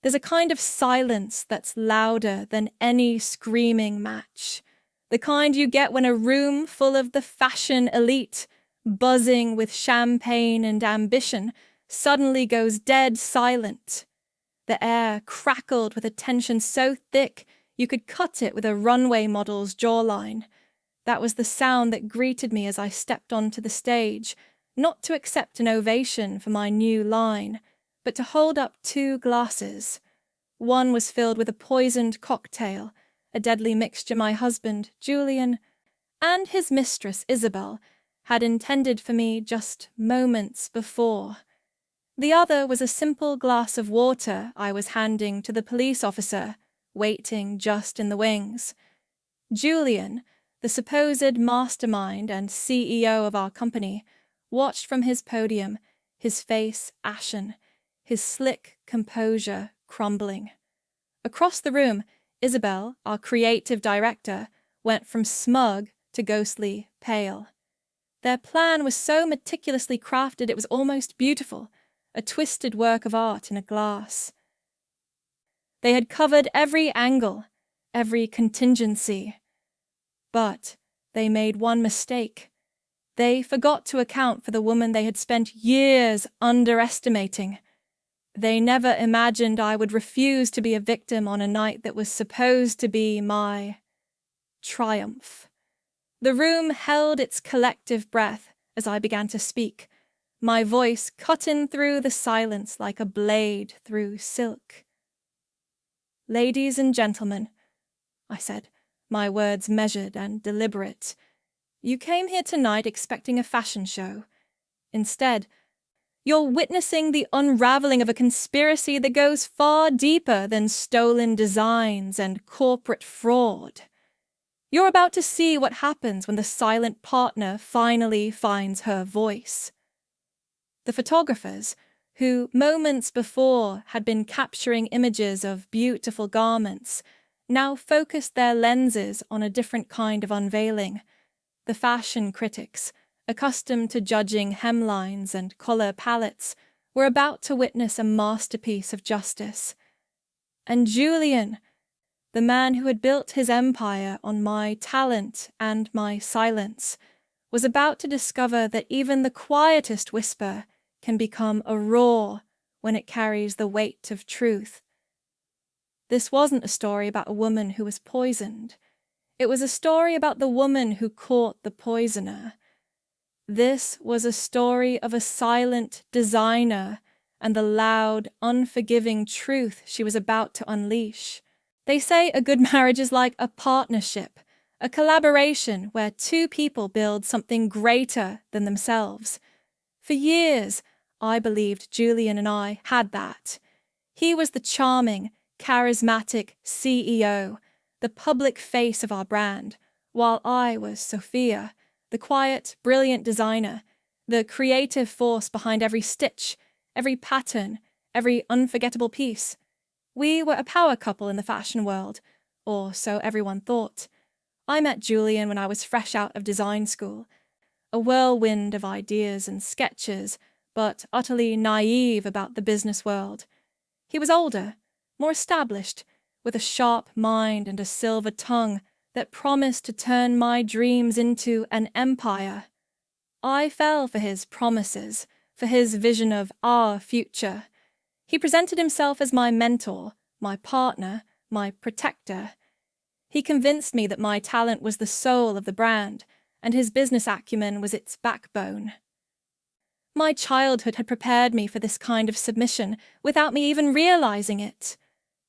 There's a kind of silence that's louder than any screaming match. The kind you get when a room full of the fashion elite, buzzing with champagne and ambition, suddenly goes dead silent. The air crackled with a tension so thick you could cut it with a runway model's jawline. That was the sound that greeted me as I stepped onto the stage, not to accept an ovation for my new line, but to hold up 2 glasses. One was filled with a poisoned cocktail, a deadly mixture my husband, Julian, and his mistress, Isabel, had intended for me just moments before. The other was a simple glass of water I was handing to the police officer, waiting just in the wings. Julian, the supposed mastermind and CEO of our company, watched from his podium, his face ashen, his slick composure crumbling. Across the room, Isabel, our creative director, went from smug to ghostly pale. Their plan was so meticulously crafted it was almost beautiful, a twisted work of art in a glass. They had covered every angle, every contingency. But they made one mistake. They forgot to account for the woman they had spent years underestimating. They never imagined I would refuse to be a victim on a night that was supposed to be my triumph. The room held its collective breath as I began to speak, my voice cutting through the silence like a blade through silk. "Ladies and gentlemen," I said, my words measured and deliberate, "you came here tonight expecting a fashion show. Instead, you're witnessing the unraveling of a conspiracy that goes far deeper than stolen designs and corporate fraud. You're about to see what happens when the silent partner finally finds her voice." The photographers, who moments before had been capturing images of beautiful garments, now focused their lenses on a different kind of unveiling. The fashion critics, accustomed to judging hemlines and color palettes, were about to witness a masterpiece of justice. And Julian, the man who had built his empire on my talent and my silence, was about to discover that even the quietest whisper can become a roar when it carries the weight of truth. This wasn't a story about a woman who was poisoned. It was a story about the woman who caught the poisoner. This was a story of a silent designer and the loud, unforgiving truth she was about to unleash. They say a good marriage is like a partnership, a collaboration where 2 people build something greater than themselves. For years, I believed Julian and I had that. He was the charming, charismatic CEO, the public face of our brand, while I was Sophia, the quiet, brilliant designer, the creative force behind every stitch, every pattern, every unforgettable piece. We were a power couple in the fashion world, or so everyone thought. I met Julian when I was fresh out of design school, a whirlwind of ideas and sketches, but utterly naive about the business world. He was older, more established, with a sharp mind and a silver tongue that promised to turn my dreams into an empire. I fell for his promises, for his vision of our future. He presented himself as my mentor, my partner, my protector. He convinced me that my talent was the soul of the brand, and his business acumen was its backbone. My childhood had prepared me for this kind of submission without me even realizing it.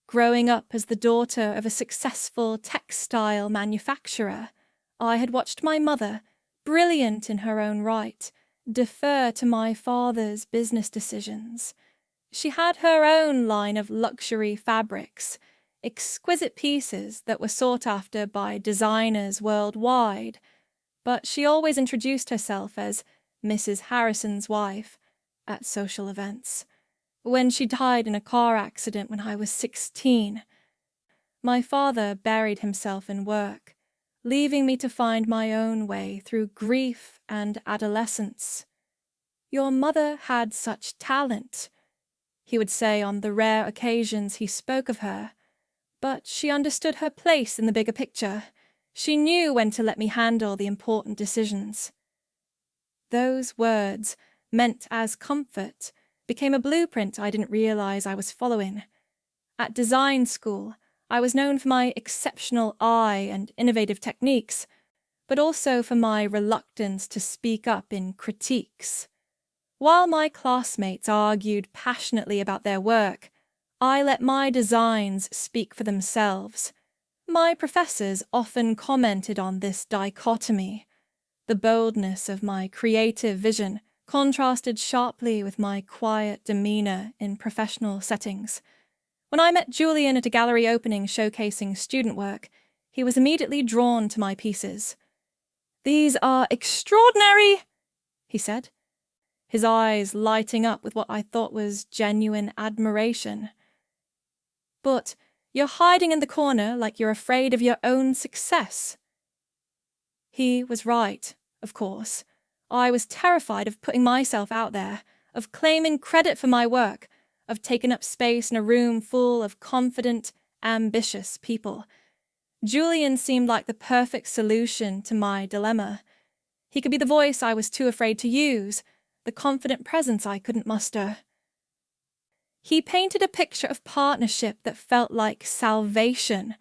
Growing up as the daughter of a successful textile manufacturer, I had watched my mother, brilliant in her own right, defer to my father's business decisions. She had her own line of luxury fabrics, exquisite pieces that were sought after by designers worldwide, but she always introduced herself as Mrs. Harrison's wife at social events. When she died in a car accident when I was 16, my father buried himself in work, leaving me to find my own way through grief and adolescence. "Your mother had such talent." he would say on the rare occasions he spoke of her. But she understood her place in the bigger picture. She knew when to let me handle the important decisions. Those words, meant as comfort, became a blueprint I didn't realize I was following. At design school, I was known for my exceptional eye and innovative techniques, but also for my reluctance to speak up in critiques. While my classmates argued passionately about their work, I let my designs speak for themselves. My professors often commented on this dichotomy. The boldness of my creative vision contrasted sharply with my quiet demeanor in professional settings. When I met Julian at a gallery opening showcasing student work, he was immediately drawn to my pieces. "These are extraordinary," he said, his eyes lighting up with what I thought was genuine admiration. "But you're hiding in the corner like you're afraid of your own success." He was right, of course. I was terrified of putting myself out there, of claiming credit for my work, of taking up space in a room full of confident, ambitious people. Julian seemed like the perfect solution to my dilemma. He could be the voice I was too afraid to use, the confident presence I couldn't muster. He painted a picture of partnership that felt like salvation.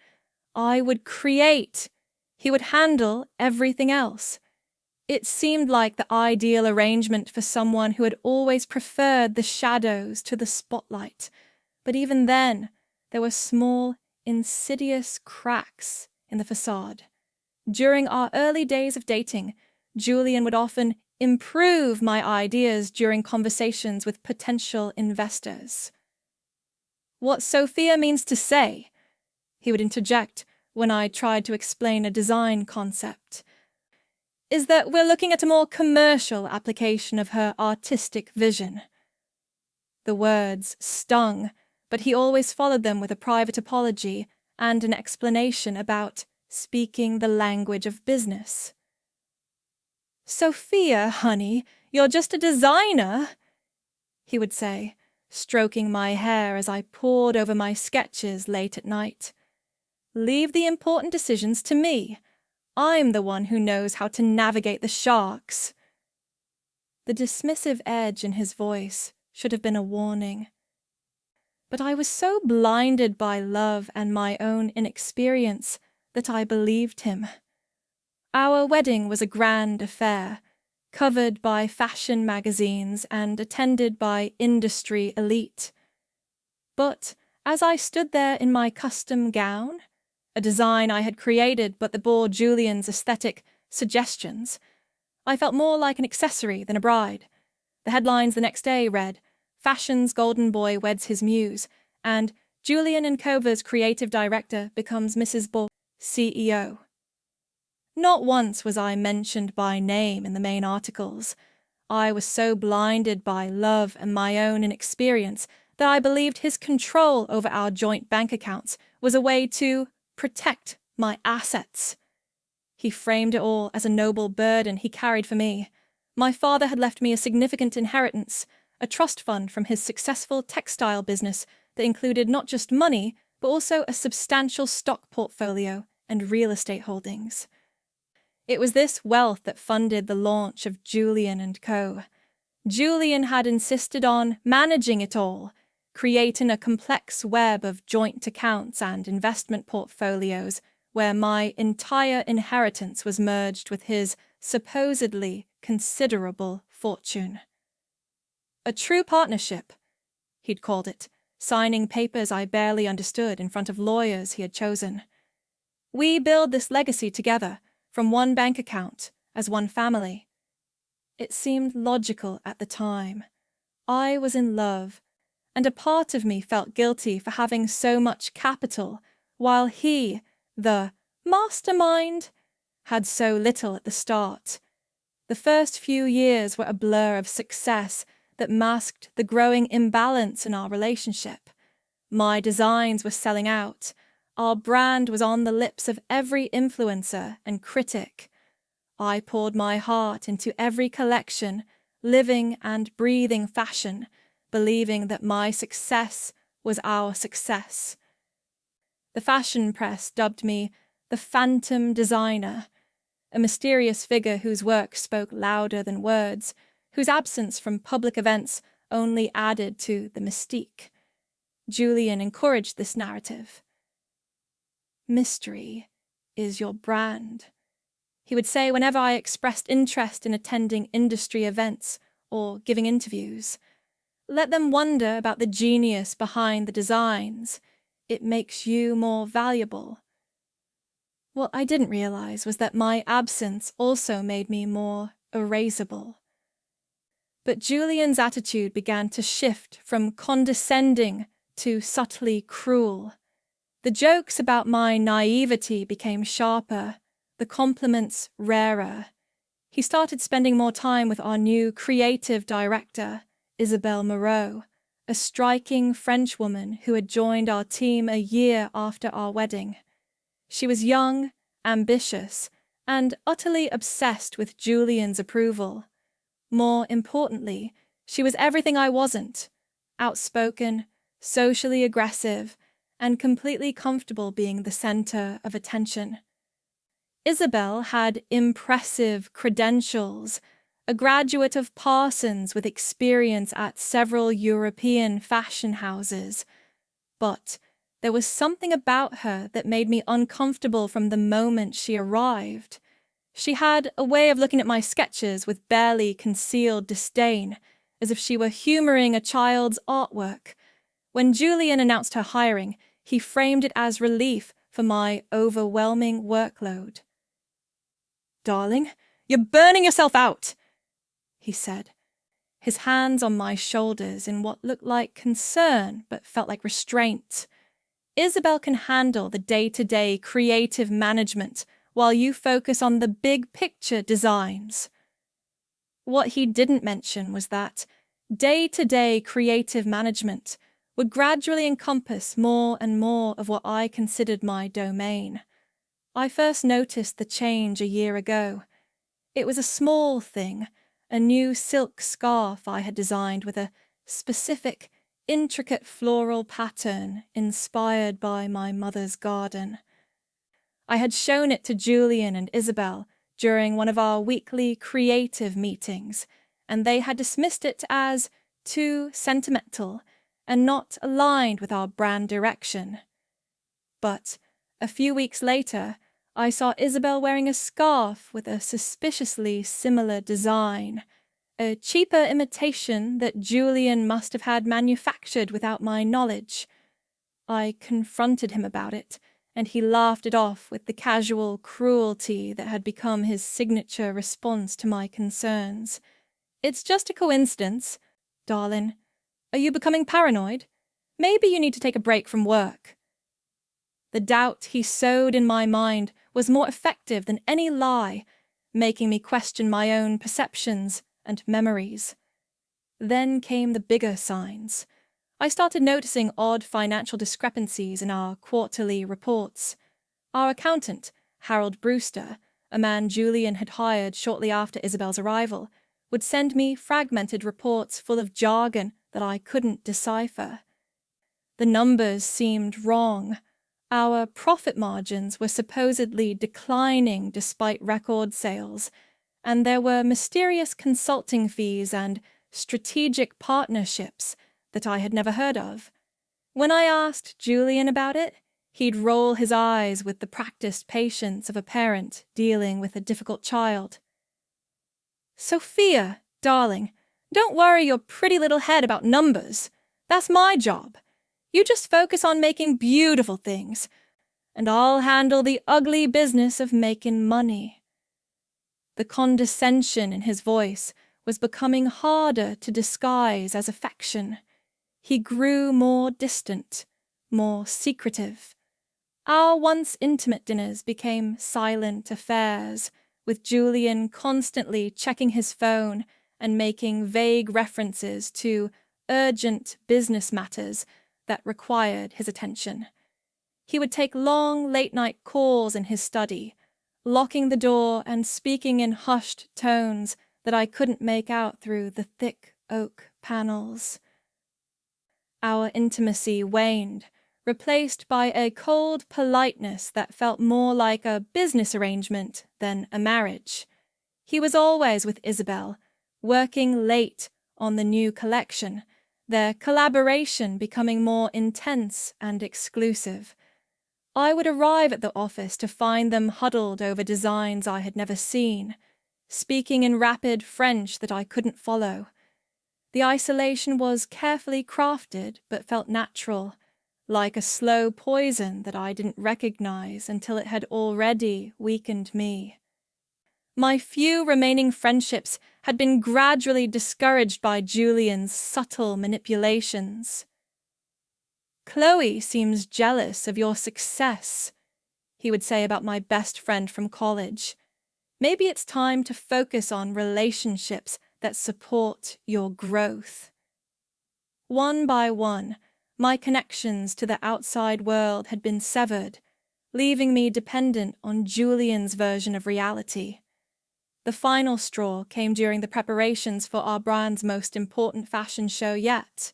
I would create. He would handle everything else. It seemed like the ideal arrangement for someone who had always preferred the shadows to the spotlight. But even then, there were small, insidious cracks in the facade. During our early days of dating, Julian would often improve my ideas during conversations with potential investors. "What Sophia means to say," he would interject when I tried to explain a design concept, "is that we're looking at a more commercial application of her artistic vision." The words stung, but he always followed them with a private apology and an explanation about speaking the language of business. "Sophia, honey, you're just a designer," he would say, stroking my hair as I pored over my sketches late at night. "Leave the important decisions to me. I'm the one who knows how to navigate the sharks." The dismissive edge in his voice should have been a warning. But I was so blinded by love and my own inexperience that I believed him. Our wedding was a grand affair, covered by fashion magazines and attended by industry elite. But as I stood there in my custom gown, a design I had created but that bore Julian's aesthetic suggestions, I felt more like an accessory than a bride. The headlines the next day read, "Fashion's golden boy weds his muse," and "Julian & Cover's creative director becomes Mrs. Bull CEO." Not once was I mentioned by name in the main articles. I was so blinded by love and my own inexperience that I believed his control over our joint bank accounts was a way to protect my assets. He framed it all as a noble burden he carried for me. My father had left me a significant inheritance, a trust fund from his successful textile business that included not just money, but also a substantial stock portfolio and real estate holdings. It was this wealth that funded the launch of Julian & Co. Julian had insisted on managing it all, creating a complex web of joint accounts and investment portfolios where my entire inheritance was merged with his supposedly considerable fortune. A true partnership, he'd called it, signing papers I barely understood in front of lawyers he had chosen. We build this legacy together, from one bank account, as one family. It seemed logical at the time. I was in love, and a part of me felt guilty for having so much capital, while he, the mastermind, had so little at the start. The first few years were a blur of success that masked the growing imbalance in our relationship. My designs were selling out. Our brand was on the lips of every influencer and critic. I poured my heart into every collection, living and breathing fashion, believing that my success was our success. The fashion press dubbed me the Phantom Designer, a mysterious figure whose work spoke louder than words, whose absence from public events only added to the mystique. Julian encouraged this narrative. Mystery is your brand, he would say whenever I expressed interest in attending industry events or giving interviews. Let them wonder about the genius behind the designs. It makes you more valuable. What I didn't realize was that my absence also made me more erasable. But Julian's attitude began to shift from condescending to subtly cruel. The jokes about my naivety became sharper, the compliments rarer. He started spending more time with our new creative director, Isabelle Moreau, a striking Frenchwoman who had joined our team a year after our wedding. She was young, ambitious, and utterly obsessed with Julian's approval. More importantly, she was everything I wasn't: outspoken, socially aggressive, and completely comfortable being the center of attention. Isabelle had impressive credentials, a graduate of Parsons with experience at several European fashion houses, but there was something about her that made me uncomfortable from the moment she arrived. She had a way of looking at my sketches with barely concealed disdain, as if she were humoring a child's artwork. When Julian announced her hiring, he framed it as relief for my overwhelming workload. "Darling, you're burning yourself out," he said, his hands on my shoulders in what looked like concern but felt like restraint. Isabelle can handle the day-to-day creative management while you focus on the big picture designs. What he didn't mention was that day-to-day creative management would gradually encompass more and more of what I considered my domain. I first noticed the change a year ago. It was a small thing, a new silk scarf I had designed with a specific, intricate floral pattern inspired by my mother's garden. I had shown it to Julian and Isabelle during one of our weekly creative meetings, and they had dismissed it as too sentimental and not aligned with our brand direction. But a few weeks later, I saw Isabelle wearing a scarf with a suspiciously similar design, a cheaper imitation that Julian must have had manufactured without my knowledge. I confronted him about it, and he laughed it off with the casual cruelty that had become his signature response to my concerns. "It's just a coincidence, darling. Are you becoming paranoid? Maybe you need to take a break from work." The doubt he sowed in my mind was more effective than any lie, making me question my own perceptions and memories. Then came the bigger signs. I started noticing odd financial discrepancies in our quarterly reports. Our accountant, Harold Brewster, a man Julian had hired shortly after Isabelle's arrival, would send me fragmented reports full of jargon that I couldn't decipher. The numbers seemed wrong. Our profit margins were supposedly declining despite record sales, and there were mysterious consulting fees and strategic partnerships that I had never heard of. When I asked Julian about it, he'd roll his eyes with the practiced patience of a parent dealing with a difficult child. "Sophia, darling, don't worry your pretty little head about numbers. That's my job. You just focus on making beautiful things, and I'll handle the ugly business of making money." The condescension in his voice was becoming harder to disguise as affection. He grew more distant, more secretive. Our once intimate dinners became silent affairs, with Julian constantly checking his phone and making vague references to urgent business matters that required his attention. He would take long late-night calls in his study, locking the door and speaking in hushed tones that I couldn't make out through the thick oak panels. Our intimacy waned, replaced by a cold politeness that felt more like a business arrangement than a marriage. He was always with Isabel, working late on the new collection, their collaboration becoming more intense and exclusive. I would arrive at the office to find them huddled over designs I had never seen, speaking in rapid French that I couldn't follow. The isolation was carefully crafted but felt natural, like a slow poison that I didn't recognize until it had already weakened me. My few remaining friendships had been gradually discouraged by Julian's subtle manipulations. "Chloe seems jealous of your success," he would say about my best friend from college. "Maybe it's time to focus on relationships that support your growth." One by one, my connections to the outside world had been severed, leaving me dependent on Julian's version of reality. The final straw came during the preparations for our brand's most important fashion show yet,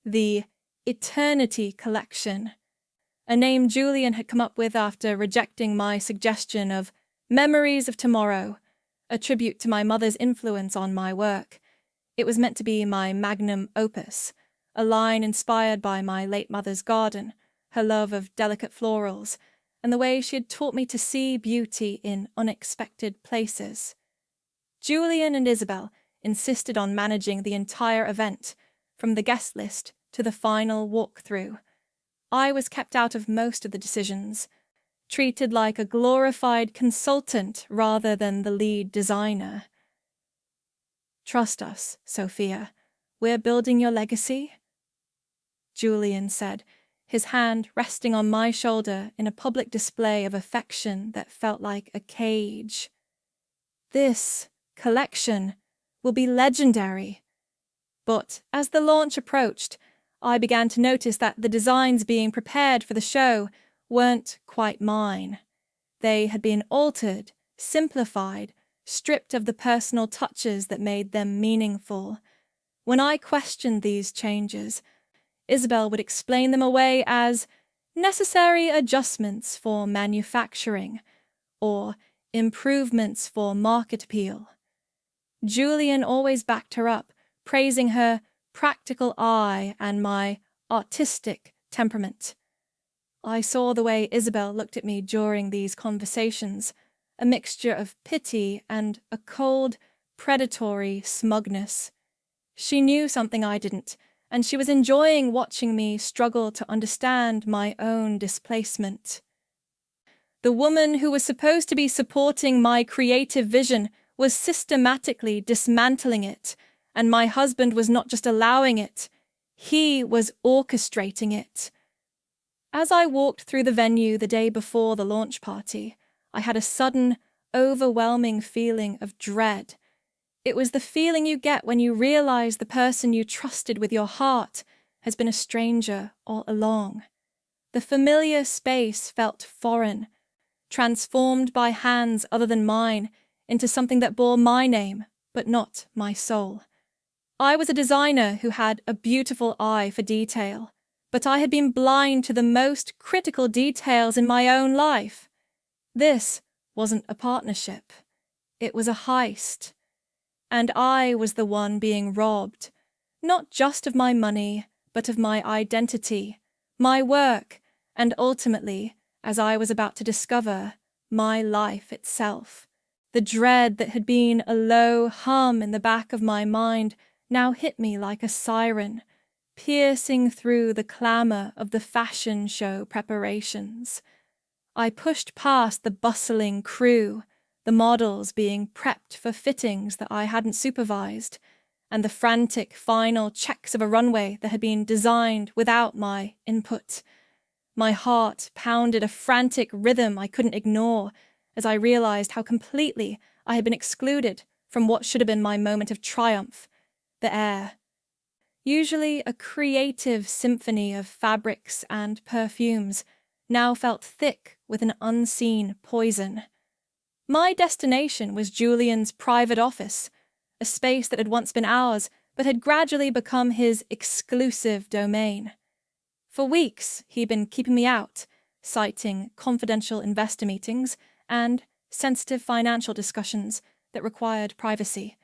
the Eternity Collection, a name Julian had come up with after rejecting my suggestion of Memories of Tomorrow, a tribute to my mother's influence on my work. It was meant to be my magnum opus, a line inspired by my late mother's garden, her love of delicate florals, and the way she had taught me to see beauty in unexpected places. Julian and Isabel insisted on managing the entire event, from the guest list to the final walkthrough. I was kept out of most of the decisions, treated like a glorified consultant rather than the lead designer. "Trust us, Sophia. We're building your legacy," Julian said, his hand resting on my shoulder in a public display of affection that felt like a cage. "This collection will be legendary." But as the launch approached, I began to notice that the designs being prepared for the show weren't quite mine. They had been altered, simplified, stripped of the personal touches that made them meaningful. When I questioned these changes, Isabel would explain them away as necessary adjustments for manufacturing or improvements for market appeal. Julian always backed her up, praising her practical eye and my artistic temperament. I saw the way Isabel looked at me during these conversations, a mixture of pity and a cold, predatory smugness. She knew something I didn't, and she was enjoying watching me struggle to understand my own displacement. The woman who was supposed to be supporting my creative vision was systematically dismantling it, and my husband was not just allowing it, he was orchestrating it. As I walked through the venue the day before the launch party, I had a sudden, overwhelming feeling of dread. It was the feeling you get when you realize the person you trusted with your heart has been a stranger all along. The familiar space felt foreign, transformed by hands other than mine into something that bore my name, but not my soul. I was a designer who had a beautiful eye for detail, but I had been blind to the most critical details in my own life. This wasn't a partnership. It was a heist. And I was the one being robbed, not just of my money, but of my identity, my work, and ultimately, as I was about to discover, my life itself. The dread that had been a low hum in the back of my mind now hit me like a siren, piercing through the clamor of the fashion show preparations. I pushed past the bustling crew, the models being prepped for fittings that I hadn't supervised, and the frantic final checks of a runway that had been designed without my input. My heart pounded a frantic rhythm I couldn't ignore as I realized how completely I had been excluded from what should have been my moment of triumph, the air. Usually a creative symphony of fabrics and perfumes, now felt thick with an unseen poison. My destination was Julian's private office, a space that had once been ours but had gradually become his exclusive domain. For weeks, he'd been keeping me out, citing confidential investor meetings and sensitive financial discussions that required privacy.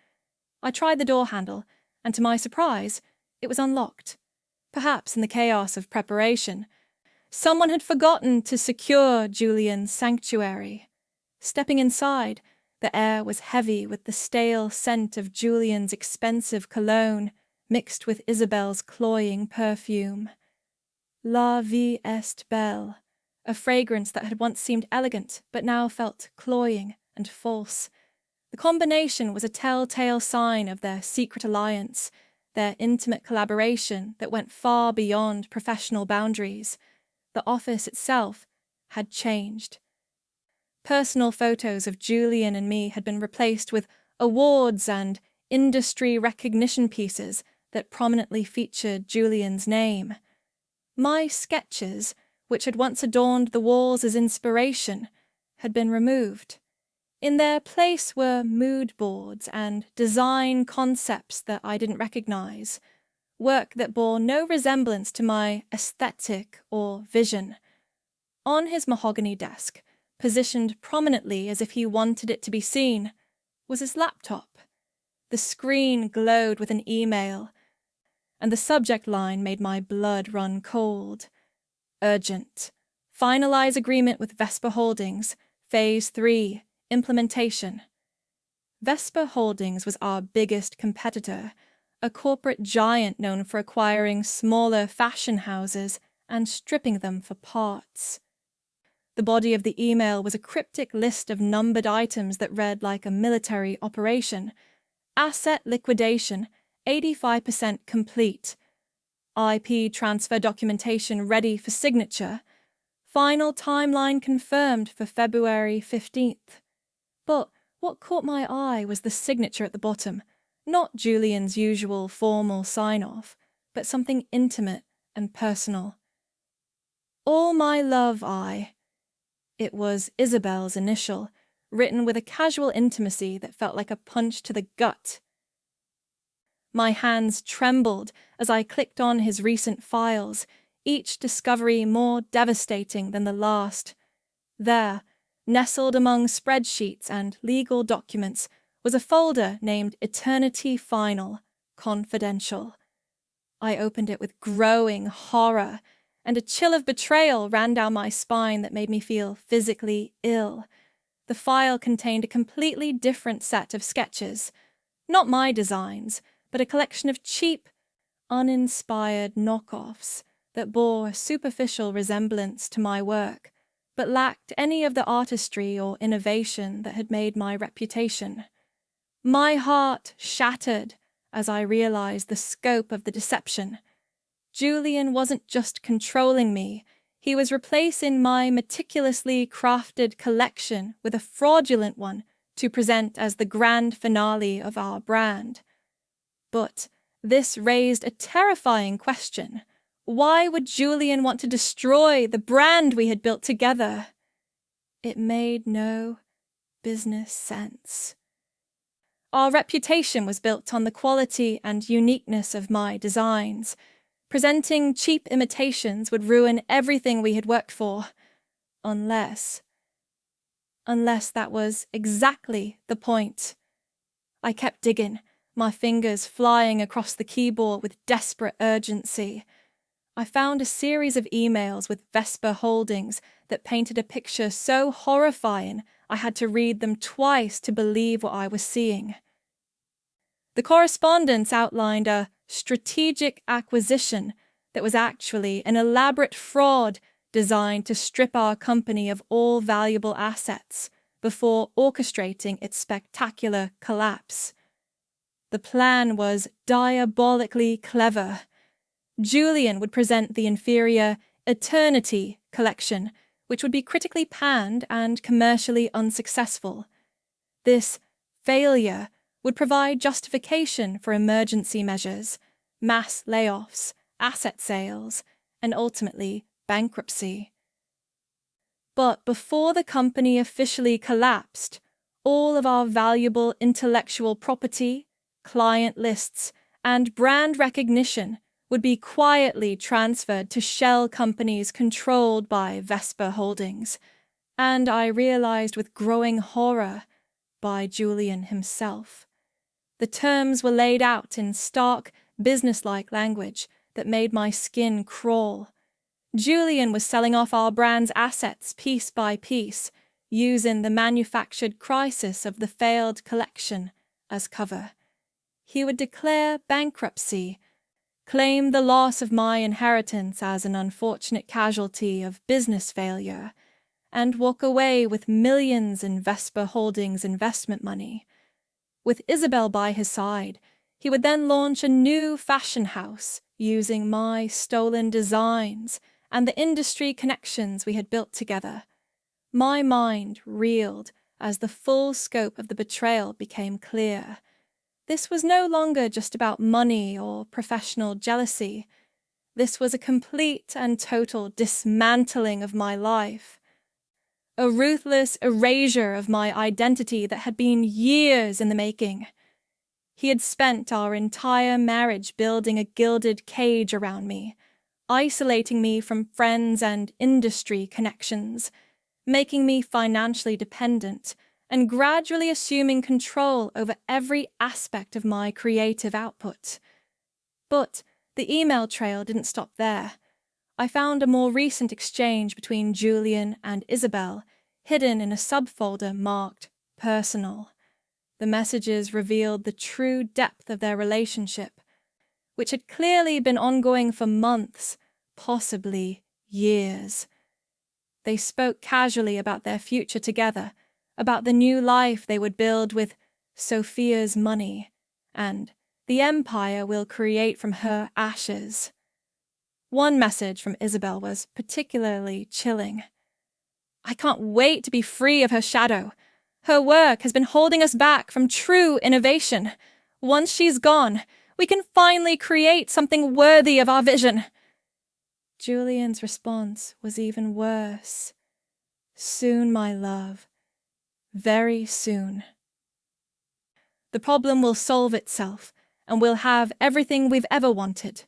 I tried the door handle, and to my surprise, it was unlocked. Perhaps in the chaos of preparation, someone had forgotten to secure Julian's sanctuary. Stepping inside, the air was heavy with the stale scent of Julian's expensive cologne mixed with Isabel's cloying perfume. La vie est belle, a fragrance that had once seemed elegant but now felt cloying and false. The combination was a telltale sign of their secret alliance, their intimate collaboration that went far beyond professional boundaries. The office itself had changed. Personal photos of Julian and me had been replaced with awards and industry recognition pieces that prominently featured Julian's name. My sketches, which had once adorned the walls as inspiration, had been removed. In their place were mood boards and design concepts that I didn't recognize, work that bore no resemblance to my aesthetic or vision. On his mahogany desk, positioned prominently as if he wanted it to be seen, was his laptop. The screen glowed with an email, and the subject line made my blood run cold. Urgent. Finalize agreement with Vespa Holdings, Phase 3. Implementation. Vespa Holdings was our biggest competitor, a corporate giant known for acquiring smaller fashion houses and stripping them for parts. The body of the email was a cryptic list of numbered items that read like a military operation. Asset liquidation, 85% complete. IP transfer documentation ready for signature. Final timeline confirmed for February 15th. But what caught my eye was the signature at the bottom, not Julian's usual formal sign-off, but something intimate and personal. All my love, I. It was Isabel's initial, written with a casual intimacy that felt like a punch to the gut. My hands trembled as I clicked on his recent files, each discovery more devastating than the last. There, nestled among spreadsheets and legal documents, was a folder named Eternity Final, Confidential. I opened it with growing horror, and a chill of betrayal ran down my spine that made me feel physically ill. The file contained a completely different set of sketches. Not my designs, but a collection of cheap, uninspired knockoffs that bore a superficial resemblance to my work, but lacked any of the artistry or innovation that had made my reputation. My heart shattered as I realized the scope of the deception. Julian wasn't just controlling me, he was replacing my meticulously crafted collection with a fraudulent one to present as the grand finale of our brand. But this raised a terrifying question. Why would Julian want to destroy the brand we had built together? It made no business sense. Our reputation was built on the quality and uniqueness of my designs. Presenting cheap imitations would ruin everything we had worked for, unless that was exactly the point. I kept digging, my fingers flying across the keyboard with desperate urgency. I found a series of emails with Vespa Holdings that painted a picture so horrifying I had to read them twice to believe what I was seeing. The correspondence outlined a strategic acquisition that was actually an elaborate fraud designed to strip our company of all valuable assets before orchestrating its spectacular collapse. The plan was diabolically clever. Julian would present the inferior Eternity collection, which would be critically panned and commercially unsuccessful. This failure would provide justification for emergency measures, mass layoffs, asset sales, and ultimately bankruptcy. But before the company officially collapsed, all of our valuable intellectual property, client lists, and brand recognition would be quietly transferred to shell companies controlled by Vesper Holdings, and I realized with growing horror, by Julian himself. The terms were laid out in stark, businesslike language that made my skin crawl. Julian was selling off our brand's assets piece by piece, using the manufactured crisis of the failed collection as cover. He would declare bankruptcy, claim the loss of my inheritance as an unfortunate casualty of business failure, and walk away with millions in Vesper Holdings investment money. With Isabel by his side, he would then launch a new fashion house using my stolen designs and the industry connections we had built together. My mind reeled as the full scope of the betrayal became clear. This was no longer just about money or professional jealousy. This was a complete and total dismantling of my life. A ruthless erasure of my identity that had been years in the making. He had spent our entire marriage building a gilded cage around me, isolating me from friends and industry connections, making me financially dependent, and gradually assuming control over every aspect of my creative output. But the email trail didn't stop there. I found a more recent exchange between Julian and Isabel, hidden in a subfolder marked Personal. The messages revealed the true depth of their relationship, which had clearly been ongoing for months, possibly years. They spoke casually about their future together, about the new life they would build with Sophia's money, and the empire we'll create from her ashes. One message from Isabel was particularly chilling. I can't wait to be free of her shadow. Her work has been holding us back from true innovation. Once she's gone, we can finally create something worthy of our vision. Julian's response was even worse. Soon, my love. Very soon. The problem will solve itself, and we'll have everything we've ever wanted.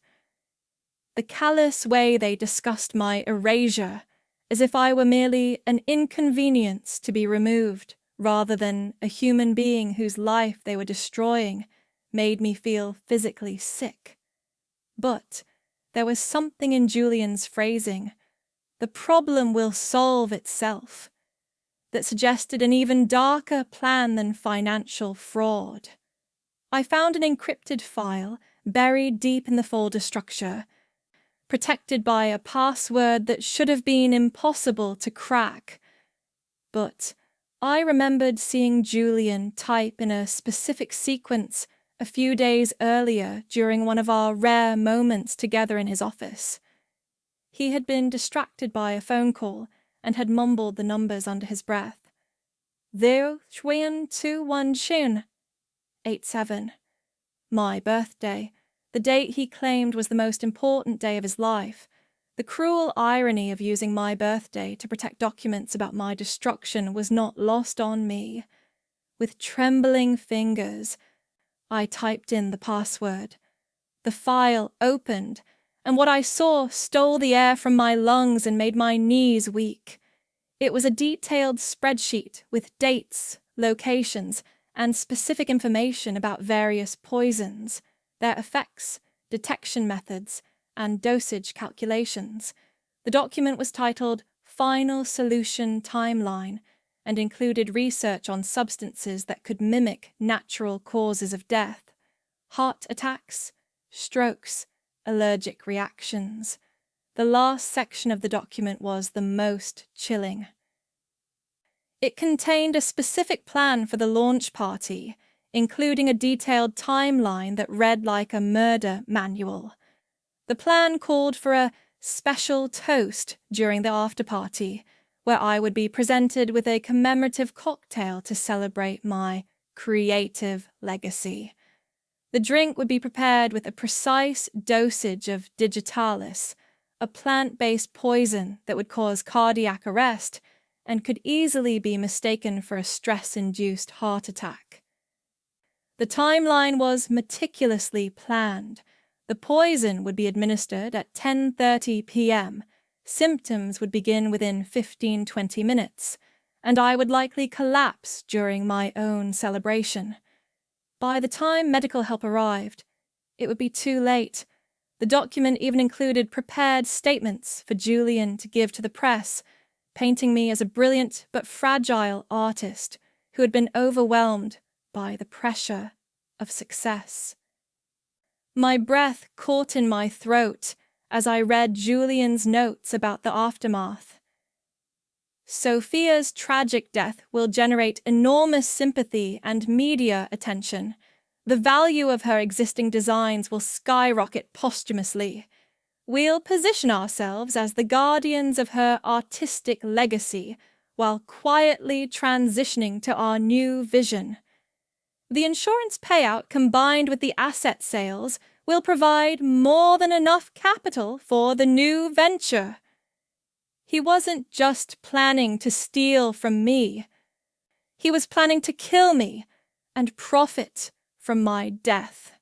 The callous way they discussed my erasure, as if I were merely an inconvenience to be removed, rather than a human being whose life they were destroying, made me feel physically sick. But there was something in Julian's phrasing, the problem will solve itself, that suggested an even darker plan than financial fraud. I found an encrypted file buried deep in the folder structure, protected by a password that should have been impossible to crack. But I remembered seeing Julian type in a specific sequence a few days earlier during one of our rare moments together in his office. He had been distracted by a phone call and had mumbled the numbers under his breath. 02121 87. My birthday, the date he claimed was the most important day of his life. The cruel irony of using my birthday to protect documents about my destruction was not lost on me. With trembling fingers, I typed in the password. The file opened, and what I saw stole the air from my lungs and made my knees weak. It was a detailed spreadsheet with dates, locations, and specific information about various poisons, their effects, detection methods, and dosage calculations. The document was titled Final Solution Timeline and included research on substances that could mimic natural causes of death, heart attacks, strokes, allergic reactions. The last section of the document was the most chilling. It contained a specific plan for the launch party, including a detailed timeline that read like a murder manual. The plan called for a special toast during the after-party, where I would be presented with a commemorative cocktail to celebrate my creative legacy. The drink would be prepared with a precise dosage of digitalis, a plant-based poison that would cause cardiac arrest and could easily be mistaken for a stress-induced heart attack. The timeline was meticulously planned. The poison would be administered at 10:30 p.m. Symptoms would begin within 15-20 minutes, and I would likely collapse during my own celebration. By the time medical help arrived, it would be too late. The document even included prepared statements for Julian to give to the press, painting me as a brilliant but fragile artist who had been overwhelmed by the pressure of success. My breath caught in my throat as I read Julian's notes about the aftermath. Sophia's tragic death will generate enormous sympathy and media attention. The value of her existing designs will skyrocket posthumously. We'll position ourselves as the guardians of her artistic legacy while quietly transitioning to our new vision. The insurance payout combined with the asset sales will provide more than enough capital for the new venture. He wasn't just planning to steal from me. He was planning to kill me and profit from my death.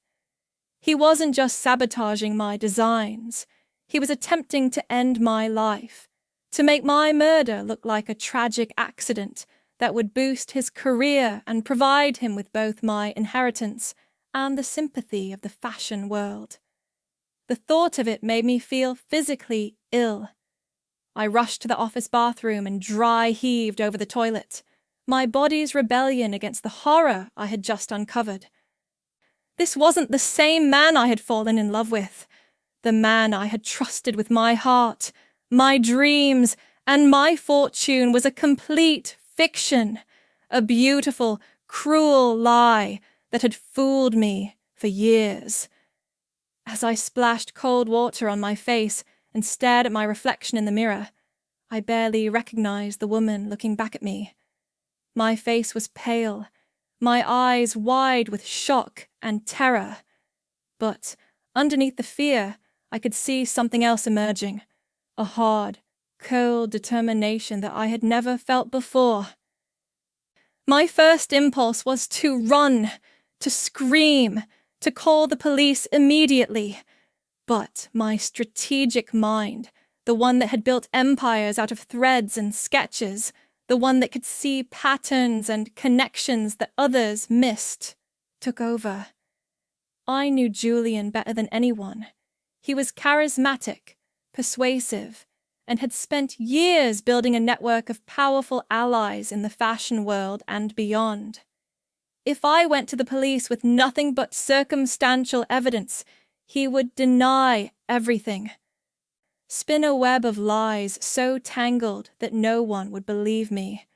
He wasn't just sabotaging my designs. He was attempting to end my life, to make my murder look like a tragic accident that would boost his career and provide him with both my inheritance and the sympathy of the fashion world. The thought of it made me feel physically ill. I rushed to the office bathroom and dry heaved over the toilet, my body's rebellion against the horror I had just uncovered. This wasn't the same man I had fallen in love with, the man I had trusted with my heart, my dreams, and my fortune was a complete fiction, a beautiful, cruel lie that had fooled me for years. As I splashed cold water on my face and stared at my reflection in the mirror, I barely recognized the woman looking back at me. My face was pale, my eyes wide with shock and terror. But underneath the fear, I could see something else emerging, a hard, cold determination that I had never felt before. My first impulse was to run, to scream, to call the police immediately. But my strategic mind, the one that had built empires out of threads and sketches, the one that could see patterns and connections that others missed, took over. I knew Julian better than anyone. He was charismatic, persuasive, and had spent years building a network of powerful allies in the fashion world and beyond. If I went to the police with nothing but circumstantial evidence, he would deny everything. Spin a web of lies so tangled that no one would believe me.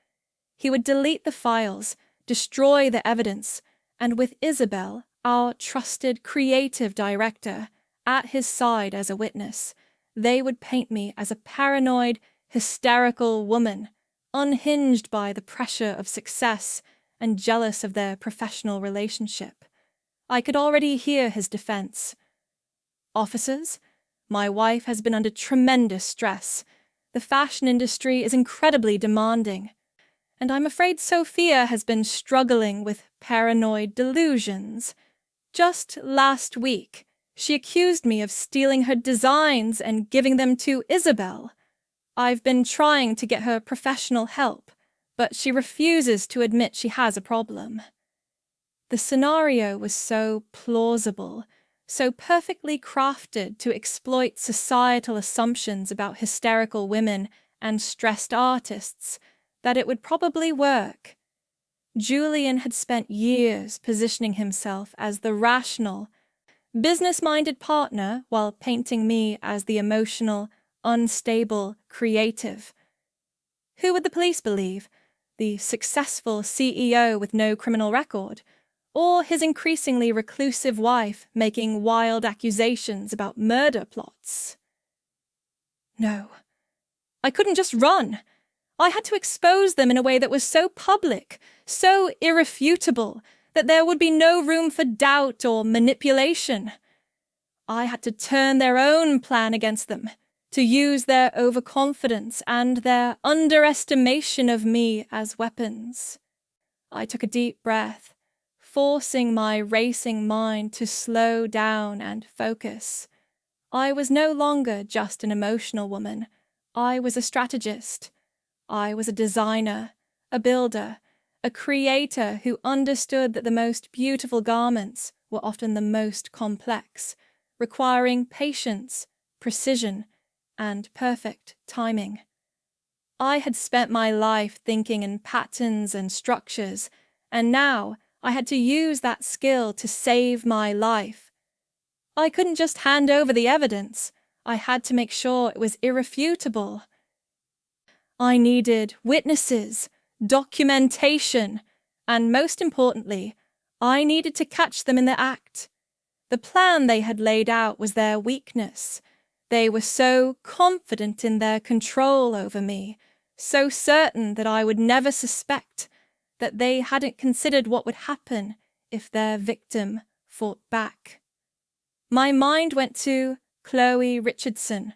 He would delete the files, destroy the evidence, and with Isabel, our trusted creative director, at his side as a witness, they would paint me as a paranoid, hysterical woman, unhinged by the pressure of success and jealous of their professional relationship. I could already hear his defense. Officers, my wife has been under tremendous stress. The fashion industry is incredibly demanding, and I'm afraid Sophia has been struggling with paranoid delusions. Just last week, she accused me of stealing her designs and giving them to Isabel. I've been trying to get her professional help, but she refuses to admit she has a problem. The scenario was so plausible, so perfectly crafted to exploit societal assumptions about hysterical women and stressed artists, that it would probably work. Julian had spent years positioning himself as the rational, business-minded partner while painting me as the emotional, unstable creative. Who would the police believe? The successful CEO with no criminal record? Or his increasingly reclusive wife making wild accusations about murder plots? No, I couldn't just run. I had to expose them in a way that was so public, so irrefutable, that there would be no room for doubt or manipulation. I had to turn their own plan against them, to use their overconfidence and their underestimation of me as weapons. I took a deep breath, forcing my racing mind to slow down and focus. I was no longer just an emotional woman. I was a strategist. I was a designer, a builder, a creator who understood that the most beautiful garments were often the most complex, requiring patience, precision, and perfect timing. I had spent my life thinking in patterns and structures, and now I had to use that skill to save my life. I couldn't just hand over the evidence. I had to make sure it was irrefutable. I needed witnesses, documentation, and most importantly, I needed to catch them in the act. The plan they had laid out was their weakness. They were so confident in their control over me, so certain that I would never suspect, that they hadn't considered what would happen if their victim fought back. My mind went to Chloe Richardson,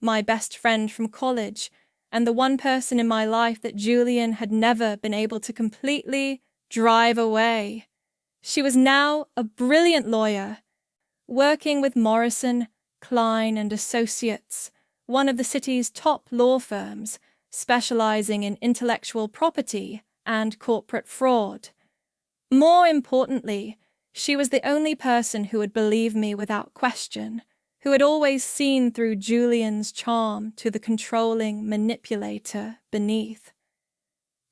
my best friend from college, and the one person in my life that Julian had never been able to completely drive away. She was now a brilliant lawyer, working with Morrison, Klein and Associates, one of the city's top law firms, specializing in intellectual property and corporate fraud. More importantly, she was the only person who would believe me without question, who had always seen through Julian's charm to the controlling manipulator beneath.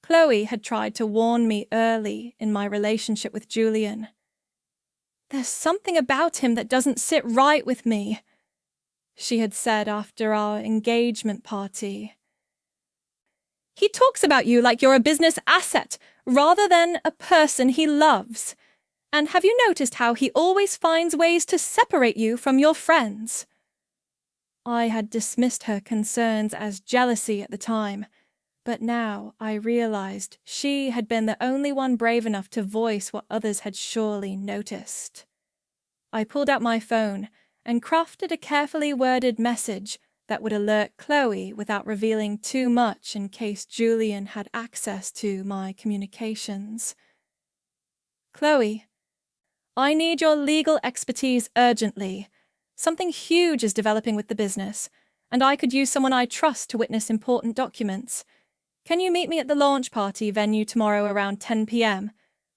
Chloe had tried to warn me early in my relationship with Julian. "There's something about him that doesn't sit right with me," she had said after our engagement party. "He talks about you like you're a business asset rather than a person he loves. And have you noticed how he always finds ways to separate you from your friends?" I had dismissed her concerns as jealousy at the time, but now I realized she had been the only one brave enough to voice what others had surely noticed. I pulled out my phone and crafted a carefully worded message that would alert Chloe without revealing too much in case Julian had access to my communications. "Chloe, I need your legal expertise urgently. Something huge is developing with the business, and I could use someone I trust to witness important documents. Can you meet me at the launch party venue tomorrow around 10 p.m?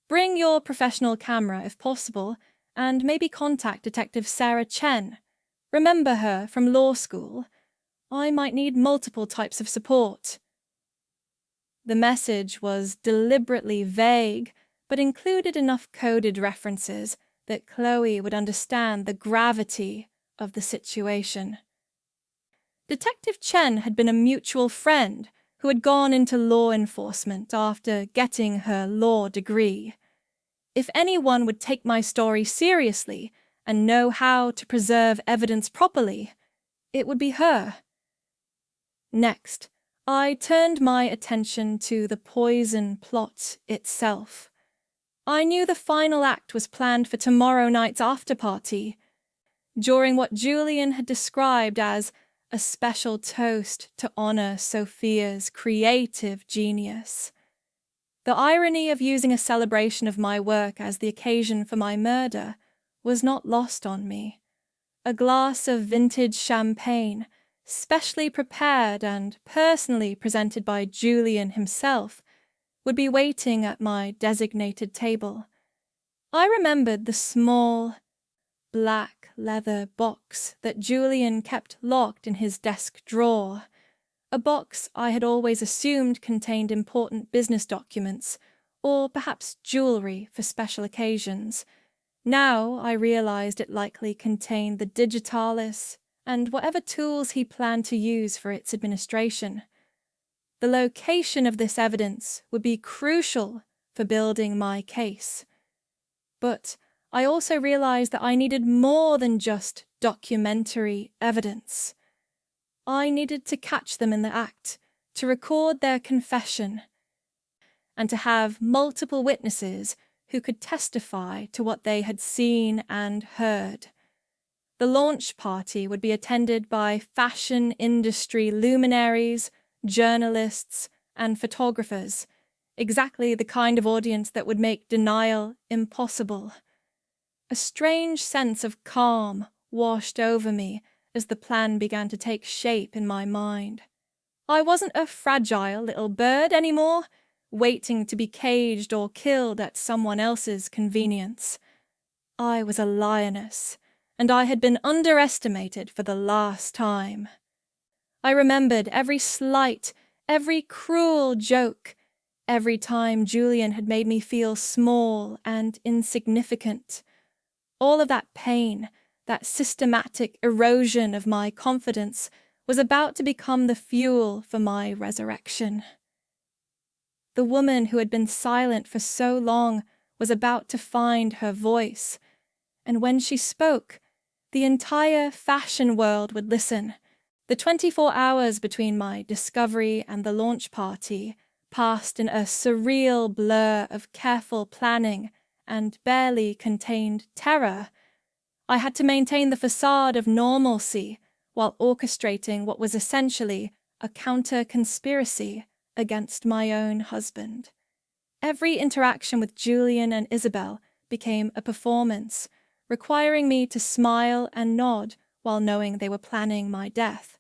Bring your professional camera if possible, and maybe contact Detective Sarah Chen. Remember her from law school? I might need multiple types of support." The message was deliberately vague, but included enough coded references that Chloe would understand the gravity of the situation. Detective Chen had been a mutual friend who had gone into law enforcement after getting her law degree. If anyone would take my story seriously and know how to preserve evidence properly, it would be her. Next, I turned my attention to the poison plot itself. I knew the final act was planned for tomorrow night's after-party, during what Julian had described as a special toast to honor Sophia's creative genius. The irony of using a celebration of my work as the occasion for my murder was not lost on me. A glass of vintage champagne, specially prepared and personally presented by Julian himself, would be waiting at my designated table. I remembered the small, black leather box that Julian kept locked in his desk drawer, a box I had always assumed contained important business documents, or perhaps jewelry for special occasions. Now I realized it likely contained the digitalis and whatever tools he planned to use for its administration. The location of this evidence would be crucial for building my case. But I also realized that I needed more than just documentary evidence. I needed to catch them in the act, to record their confession, and to have multiple witnesses who could testify to what they had seen and heard. The launch party would be attended by fashion industry luminaries, journalists, and photographers, exactly the kind of audience that would make denial impossible. A strange sense of calm washed over me as the plan began to take shape in my mind. I wasn't a fragile little bird anymore, waiting to be caged or killed at someone else's convenience. I was a lioness, and I had been underestimated for the last time. I remembered every slight, every cruel joke, every time Julian had made me feel small and insignificant. All of that pain, that systematic erosion of my confidence, was about to become the fuel for my resurrection. The woman who had been silent for so long was about to find her voice, and when she spoke, the entire fashion world would listen. The 24 hours between my discovery and the launch party passed in a surreal blur of careful planning and barely contained terror. I had to maintain the facade of normalcy while orchestrating what was essentially a counter-conspiracy against my own husband. Every interaction with Julian and Isabel became a performance, requiring me to smile and nod while knowing they were planning my death.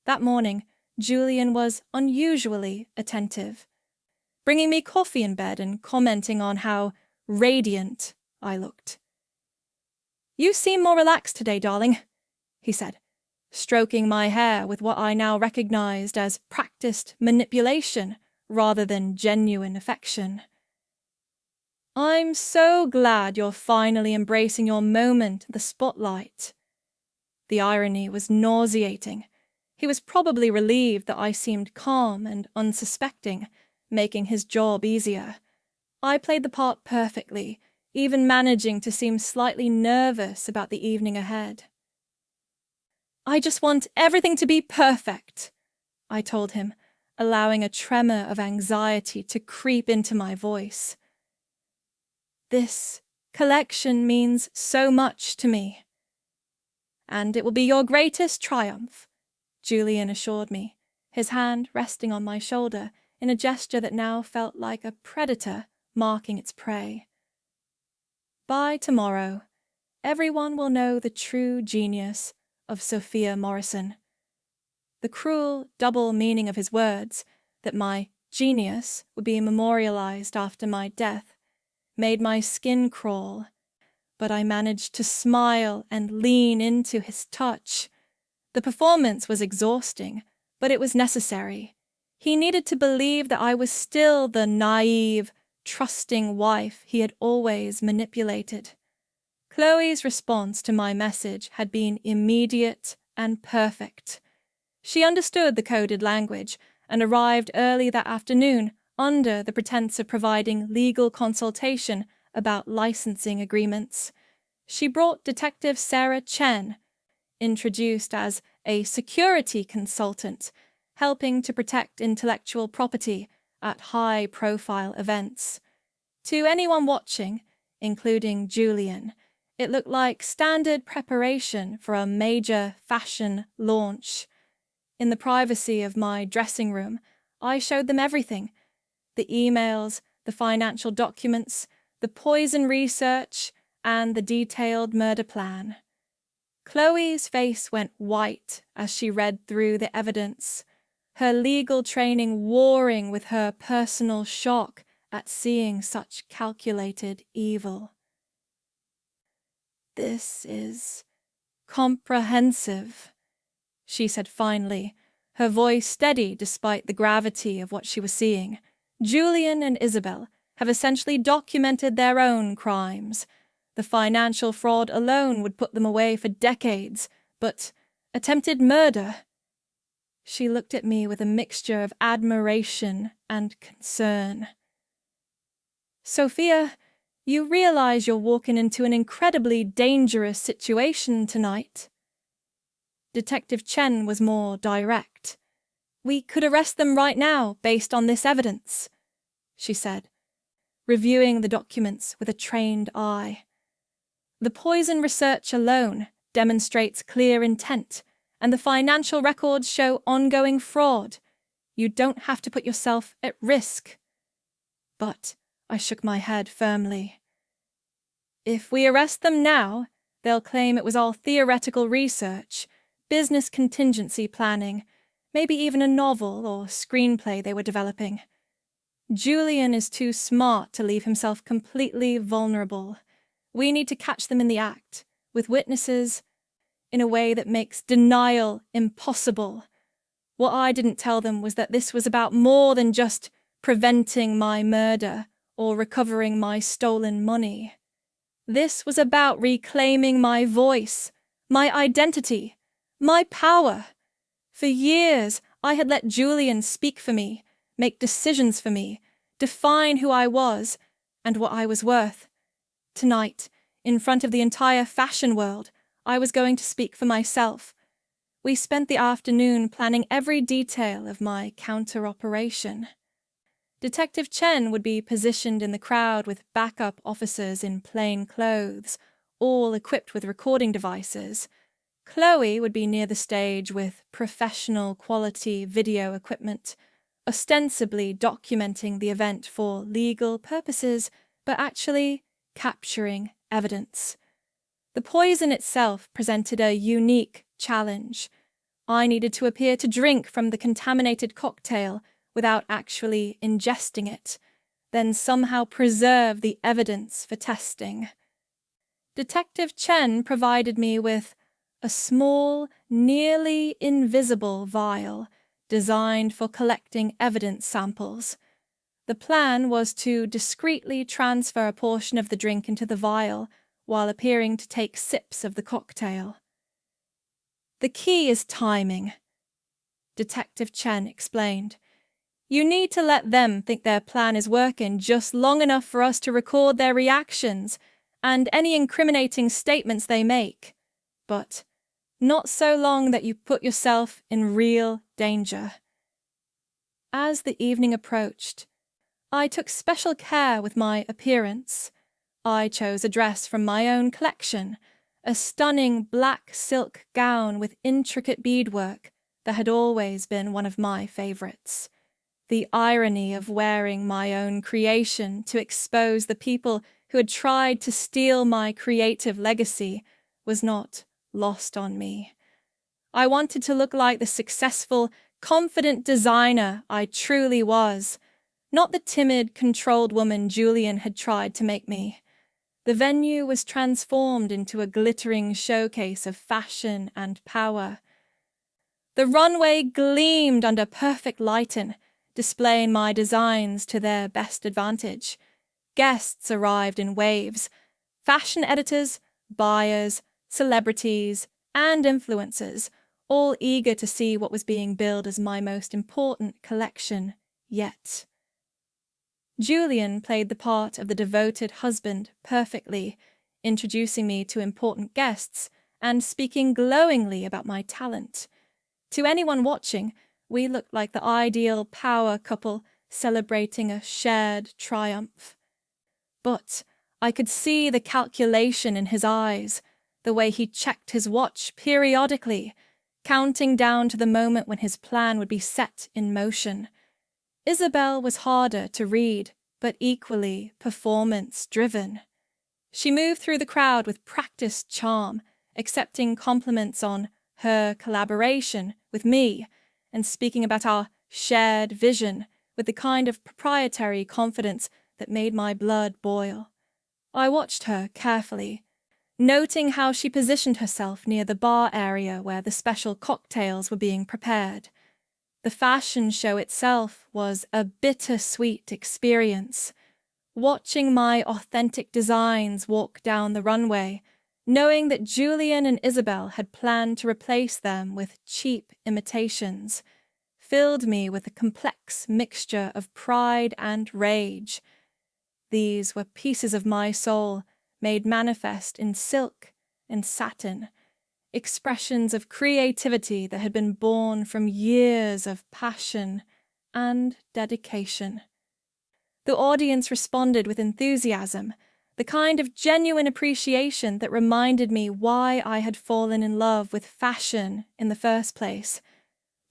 That morning, Julian was unusually attentive, bringing me coffee in bed and commenting on how radiant I looked. "You seem more relaxed today, darling," he said, stroking my hair with what I now recognized as practiced manipulation rather than genuine affection. "I'm so glad you're finally embracing your moment in the spotlight." The irony was nauseating. He was probably relieved that I seemed calm and unsuspecting, making his job easier. I played the part perfectly, even managing to seem slightly nervous about the evening ahead. "I just want everything to be perfect," I told him, allowing a tremor of anxiety to creep into my voice. "This collection means so much to me." "And it will be your greatest triumph," Julian assured me, his hand resting on my shoulder in a gesture that now felt like a predator marking its prey. "By tomorrow, everyone will know the true genius of Sophia Morrison." The cruel double meaning of his words, that my genius would be memorialized after my death, made my skin crawl, but I managed to smile and lean into his touch. The performance was exhausting, but it was necessary. He needed to believe that I was still the naive, trusting wife he had always manipulated. Chloe's response to my message had been immediate and perfect. She understood the coded language and arrived early that afternoon under the pretense of providing legal consultation about licensing agreements. She brought Detective Sarah Chen, introduced as a security consultant, helping to protect intellectual property at high-profile events. To anyone watching, including Julian, it looked like standard preparation for a major fashion launch. In the privacy of my dressing room, I showed them everything: the emails, the financial documents, the poison research, and the detailed murder plan. Chloe's face went white as she read through the evidence, her legal training warring with her personal shock at seeing such calculated evil. "This is comprehensive," she said finally, her voice steady despite the gravity of what she was seeing. "Julian and Isabel have essentially documented their own crimes. The financial fraud alone would put them away for decades, but attempted murder..." She looked at me with a mixture of admiration and concern. "Sophia, you realize you're walking into an incredibly dangerous situation tonight." Detective Chen was more direct. "We could arrest them right now based on this evidence," she said, reviewing the documents with a trained eye. "The poison research alone demonstrates clear intent, and the financial records show ongoing fraud. You don't have to put yourself at risk." But I shook my head firmly. If we arrest them now, they'll claim it was all theoretical research, business contingency planning, maybe even a novel or screenplay they were developing. Julian is too smart to leave himself completely vulnerable. We need to catch them in the act, with witnesses, in a way that makes denial impossible. What I didn't tell them was that this was about more than just preventing my murder or recovering my stolen money. This was about reclaiming my voice, my identity, my power. For years, I had let Julian speak for me, make decisions for me, define who I was and what I was worth. Tonight, in front of the entire fashion world, I was going to speak for myself. We spent the afternoon planning every detail of my counter-operation. Detective Chen would be positioned in the crowd with backup officers in plain clothes, all equipped with recording devices. Chloe would be near the stage with professional quality video equipment, ostensibly documenting the event for legal purposes, but actually capturing evidence. The poison itself presented a unique challenge. I needed to appear to drink from the contaminated cocktail without actually ingesting it, then somehow preserve the evidence for testing. Detective Chen provided me with a small, nearly invisible vial designed for collecting evidence samples. The plan was to discreetly transfer a portion of the drink into the vial while appearing to take sips of the cocktail. The key is timing, Detective Chen explained. You need to let them think their plan is working just long enough for us to record their reactions and any incriminating statements they make, but not so long that you put yourself in real danger. As the evening approached, I took special care with my appearance. I chose a dress from my own collection, a stunning black silk gown with intricate beadwork that had always been one of my favorites. The irony of wearing my own creation to expose the people who had tried to steal my creative legacy was not lost on me. I wanted to look like the successful, confident designer I truly was, not the timid, controlled woman Julian had tried to make me. The venue was transformed into a glittering showcase of fashion and power. The runway gleamed under perfect lighting, displaying my designs to their best advantage. Guests arrived in waves. Fashion editors, buyers, celebrities, and influencers, all eager to see what was being billed as my most important collection yet. Julian played the part of the devoted husband perfectly, introducing me to important guests and speaking glowingly about my talent. To anyone watching, we looked like the ideal power couple celebrating a shared triumph. But I could see the calculation in his eyes, the way he checked his watch periodically, counting down to the moment when his plan would be set in motion. Isabel was harder to read, but equally performance-driven. She moved through the crowd with practiced charm, accepting compliments on her collaboration with me, and speaking about our shared vision with the kind of proprietary confidence that made my blood boil. I watched her carefully, noting how she positioned herself near the bar area where the special cocktails were being prepared. The fashion show itself was a bittersweet experience. Watching my authentic designs walk down the runway, knowing that Julian and Isabel had planned to replace them with cheap imitations, filled me with a complex mixture of pride and rage. These were pieces of my soul made manifest in silk and satin, expressions of creativity that had been born from years of passion and dedication. The audience responded with enthusiasm, the kind of genuine appreciation that reminded me why I had fallen in love with fashion in the first place.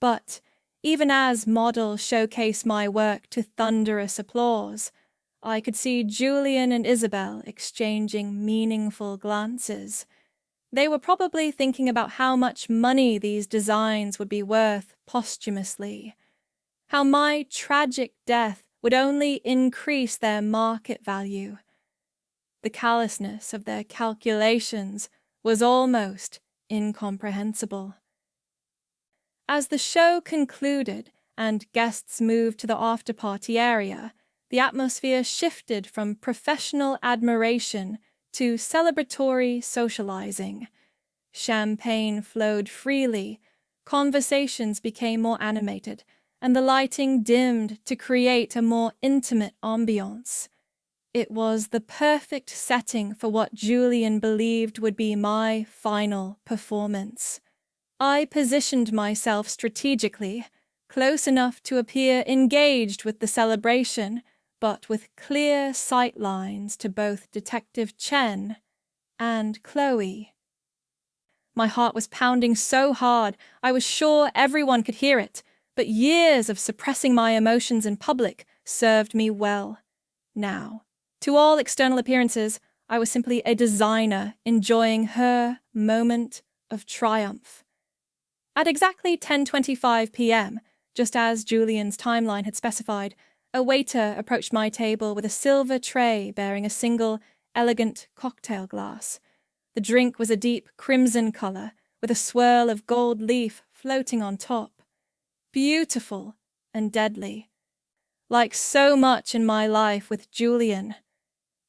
But even as models showcased my work to thunderous applause, I could see Julian and Isabel exchanging meaningful glances. They were probably thinking about how much money these designs would be worth posthumously, how my tragic death would only increase their market value. The callousness of their calculations was almost incomprehensible. As the show concluded and guests moved to the after-party area, the atmosphere shifted from professional admiration to celebratory socializing. Champagne flowed freely, conversations became more animated, and the lighting dimmed to create a more intimate ambiance. It was the perfect setting for what Julian believed would be my final performance. I positioned myself strategically, close enough to appear engaged with the celebration, but with clear sight lines to both Detective Chen and Chloe. My heart was pounding so hard I was sure everyone could hear it, but years of suppressing my emotions in public served me well. Now, to all external appearances, I was simply a designer enjoying her moment of triumph. At exactly 10:25 p.m., just as Julian's timeline had specified, a waiter approached my table with a silver tray bearing a single, elegant cocktail glass. The drink was a deep crimson color, with a swirl of gold leaf floating on top. Beautiful and deadly. Like so much in my life with Julian.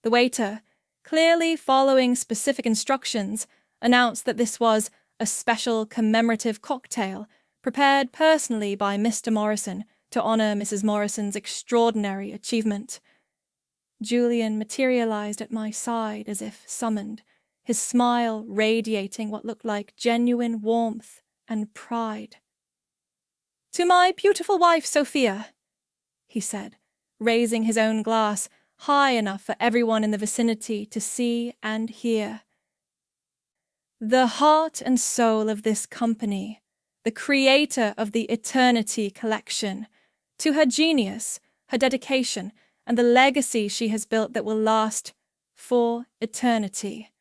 The waiter, clearly following specific instructions, announced that this was a special commemorative cocktail prepared personally by Mr. Morrison to honor Mrs. Morrison's extraordinary achievement. Julian materialized at my side as if summoned, his smile radiating what looked like genuine warmth and pride. "To my beautiful wife, Sophia," he said, raising his own glass high enough for everyone in the vicinity to see and hear. "The heart and soul of this company, the creator of the Eternity Collection, to her genius, her dedication, and the legacy she has built that will last for eternity."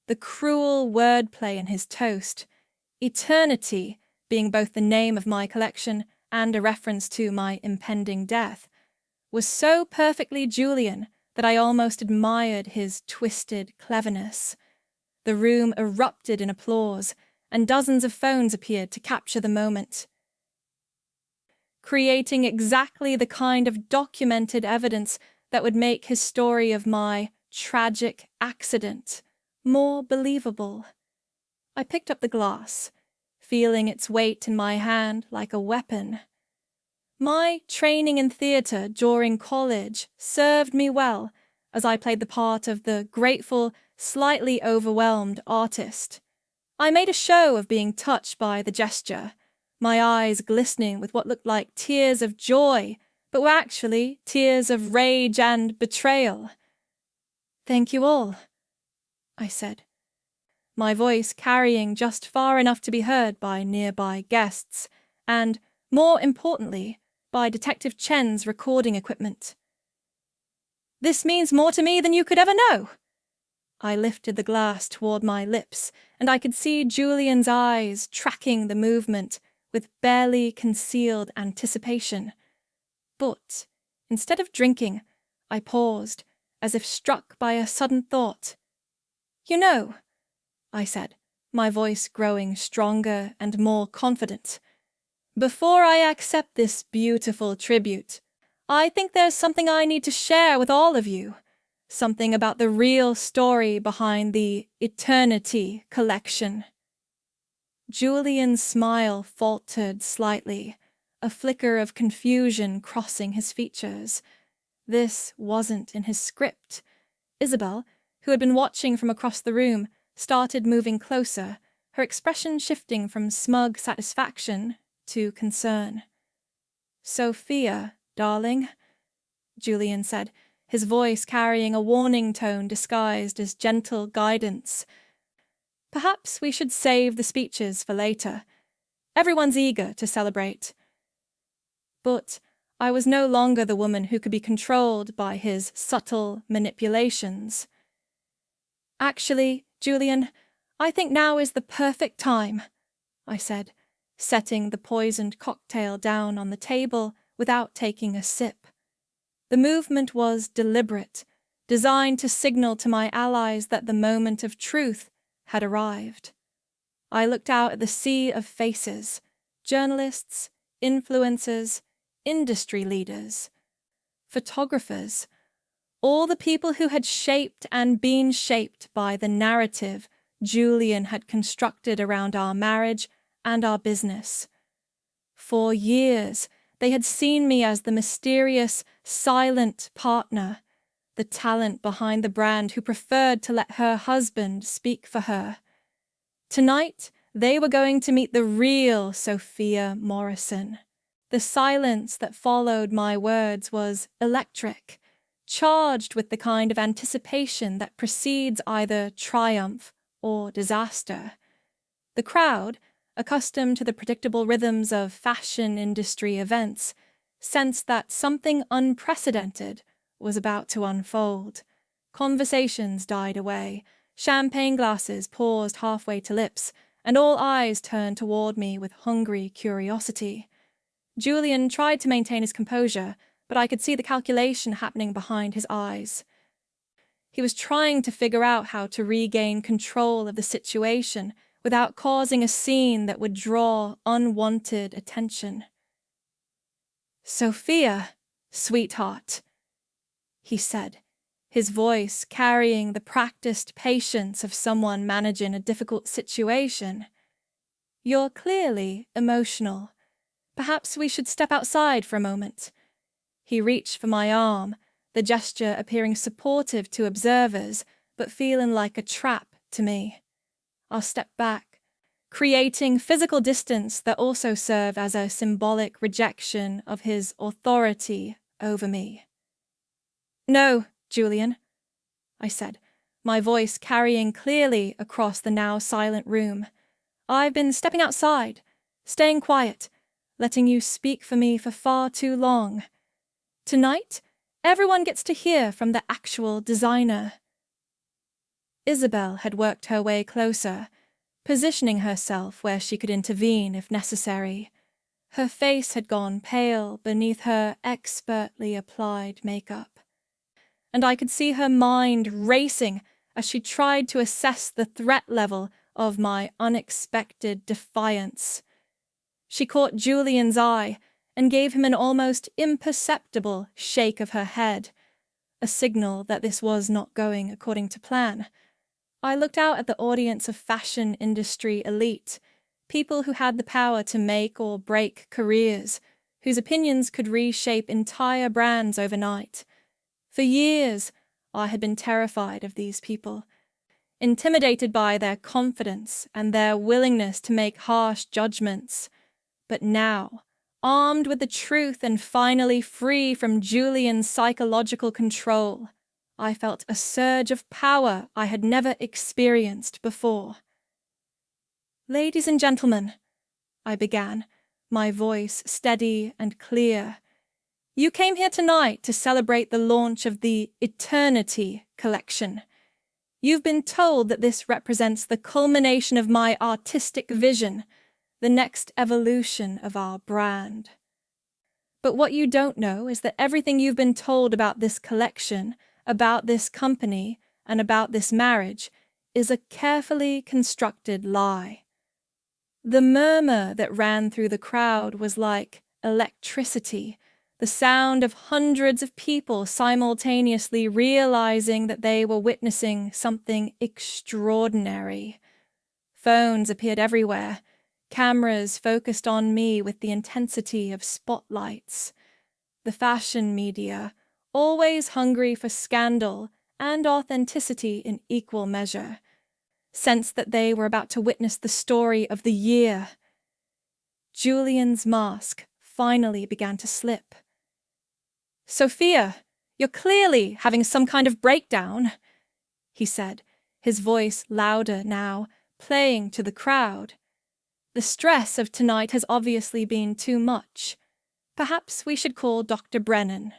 The cruel wordplay in his toast, eternity being both the name of my collection and a reference to my impending death, was so perfectly Julian that I almost admired his twisted cleverness. The room erupted in applause, and dozens of phones appeared to capture the moment, creating exactly the kind of documented evidence that would make his story of my tragic accident more believable. I picked up the glass, feeling its weight in my hand like a weapon. My training in theatre during college served me well as I played the part of the grateful, slightly overwhelmed artist. I made a show of being touched by the gesture, my eyes glistening with what looked like tears of joy, but were actually tears of rage and betrayal. "Thank you all," I said, my voice carrying just far enough to be heard by nearby guests, and, more importantly, by Detective Chen's recording equipment. "This means more to me than you could ever know." I lifted the glass toward my lips, and I could see Julian's eyes tracking the movement with barely concealed anticipation. But, instead of drinking, I paused, as if struck by a sudden thought. "You know," I said, my voice growing stronger and more confident, "before I accept this beautiful tribute, I think there's something I need to share with all of you. Something about the real story behind the Eternity Collection." Julian's smile faltered slightly, a flicker of confusion crossing his features. This wasn't in his script. Isabel, who had been watching from across the room, started moving closer, her expression shifting from smug satisfaction to concern. "Sophia, darling," Julian said, his voice carrying a warning tone disguised as gentle guidance. "Perhaps we should save the speeches for later. Everyone's eager to celebrate." But I was no longer the woman who could be controlled by his subtle manipulations. "Actually, Julian, I think now is the perfect time," I said, setting the poisoned cocktail down on the table without taking a sip. The movement was deliberate, designed to signal to my allies that the moment of truth had arrived. I looked out at the sea of faces, journalists, influencers, industry leaders, photographers, all the people who had shaped and been shaped by the narrative Julian had constructed around our marriage and our business. For years, they had seen me as the mysterious, silent partner, the talent behind the brand who preferred to let her husband speak for her. Tonight, they were going to meet the real Sophia Morrison. The silence that followed my words was electric, charged with the kind of anticipation that precedes either triumph or disaster. The crowd, accustomed to the predictable rhythms of fashion industry events, sensed that something unprecedented was about to unfold. Conversations died away, champagne glasses paused halfway to lips, and all eyes turned toward me with hungry curiosity. Julian tried to maintain his composure, but I could see the calculation happening behind his eyes. He was trying to figure out how to regain control of the situation without causing a scene that would draw unwanted attention. "Sophia, sweetheart," he said, his voice carrying the practiced patience of someone managing a difficult situation. "You're clearly emotional. Perhaps we should step outside for a moment." He reached for my arm, the gesture appearing supportive to observers, but feeling like a trap to me. I stepped back, creating physical distance that also served as a symbolic rejection of his authority over me. "No, Julian," I said, my voice carrying clearly across the now silent room. "I've been stepping outside, staying quiet, letting you speak for me for far too long. Tonight, everyone gets to hear from the actual designer." Isabel had worked her way closer, positioning herself where she could intervene if necessary. Her face had gone pale beneath her expertly applied makeup, and I could see her mind racing as she tried to assess the threat level of my unexpected defiance. She caught Julian's eye and gave him an almost imperceptible shake of her head, a signal that this was not going according to plan. I looked out at the audience of fashion industry elite, people who had the power to make or break careers, whose opinions could reshape entire brands overnight. For years, I had been terrified of these people, intimidated by their confidence and their willingness to make harsh judgments. But now, armed with the truth and finally free from Julian's psychological control, I felt a surge of power I had never experienced before. "Ladies and gentlemen," I began, my voice steady and clear, "you came here tonight to celebrate the launch of the Eternity collection. You've been told that this represents the culmination of my artistic vision, the next evolution of our brand. But what you don't know is that everything you've been told about this collection, about this company, and about this marriage is a carefully constructed lie." The murmur that ran through the crowd was like electricity, the sound of hundreds of people simultaneously realizing that they were witnessing something extraordinary. Phones appeared everywhere, cameras focused on me with the intensity of spotlights. The fashion media, always hungry for scandal and authenticity in equal measure, sensed that they were about to witness the story of the year. Julian's mask finally began to slip. "Sophia, you're clearly having some kind of breakdown," he said, his voice louder now, playing to the crowd. "The stress of tonight has obviously been too much. perhaps we should call Dr. Brennan.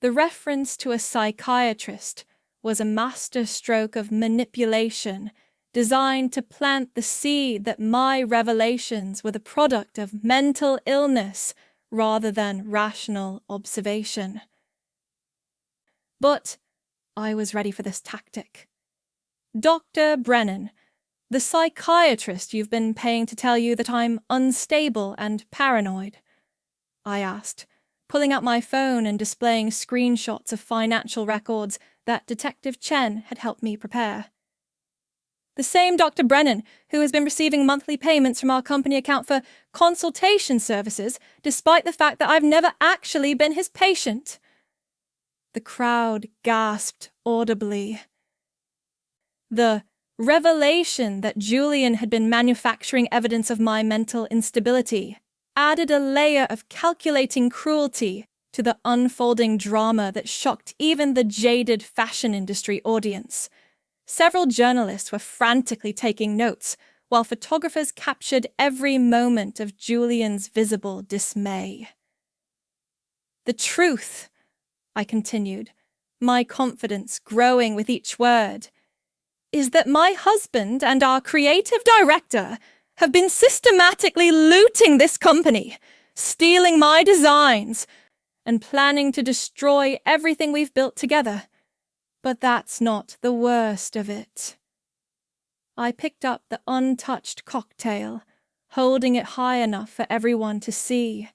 The reference to a psychiatrist was a masterstroke of manipulation designed to plant the seed that my revelations were the product of mental illness rather than rational observation. But I was ready for this tactic. Dr. Brennan, the psychiatrist you've been paying to tell you that I'm unstable and paranoid, I asked, pulling out my phone and displaying screenshots of financial records that Detective Chen had helped me prepare. The same Dr. Brennan who has been receiving monthly payments from our company account for consultation services, despite the fact that I've never actually been his patient. The crowd gasped audibly. The revelation that Julian had been manufacturing evidence of my mental instability added a layer of calculating cruelty to the unfolding drama that shocked even the jaded fashion industry audience. Several journalists were frantically taking notes, while photographers captured every moment of Julian's visible dismay. The truth, I continued, my confidence growing with each word, is that my husband and our creative director have been systematically looting this company, stealing my designs, and planning to destroy everything we've built together. But that's not the worst of it. I picked up the untouched cocktail, holding it high enough for everyone to see.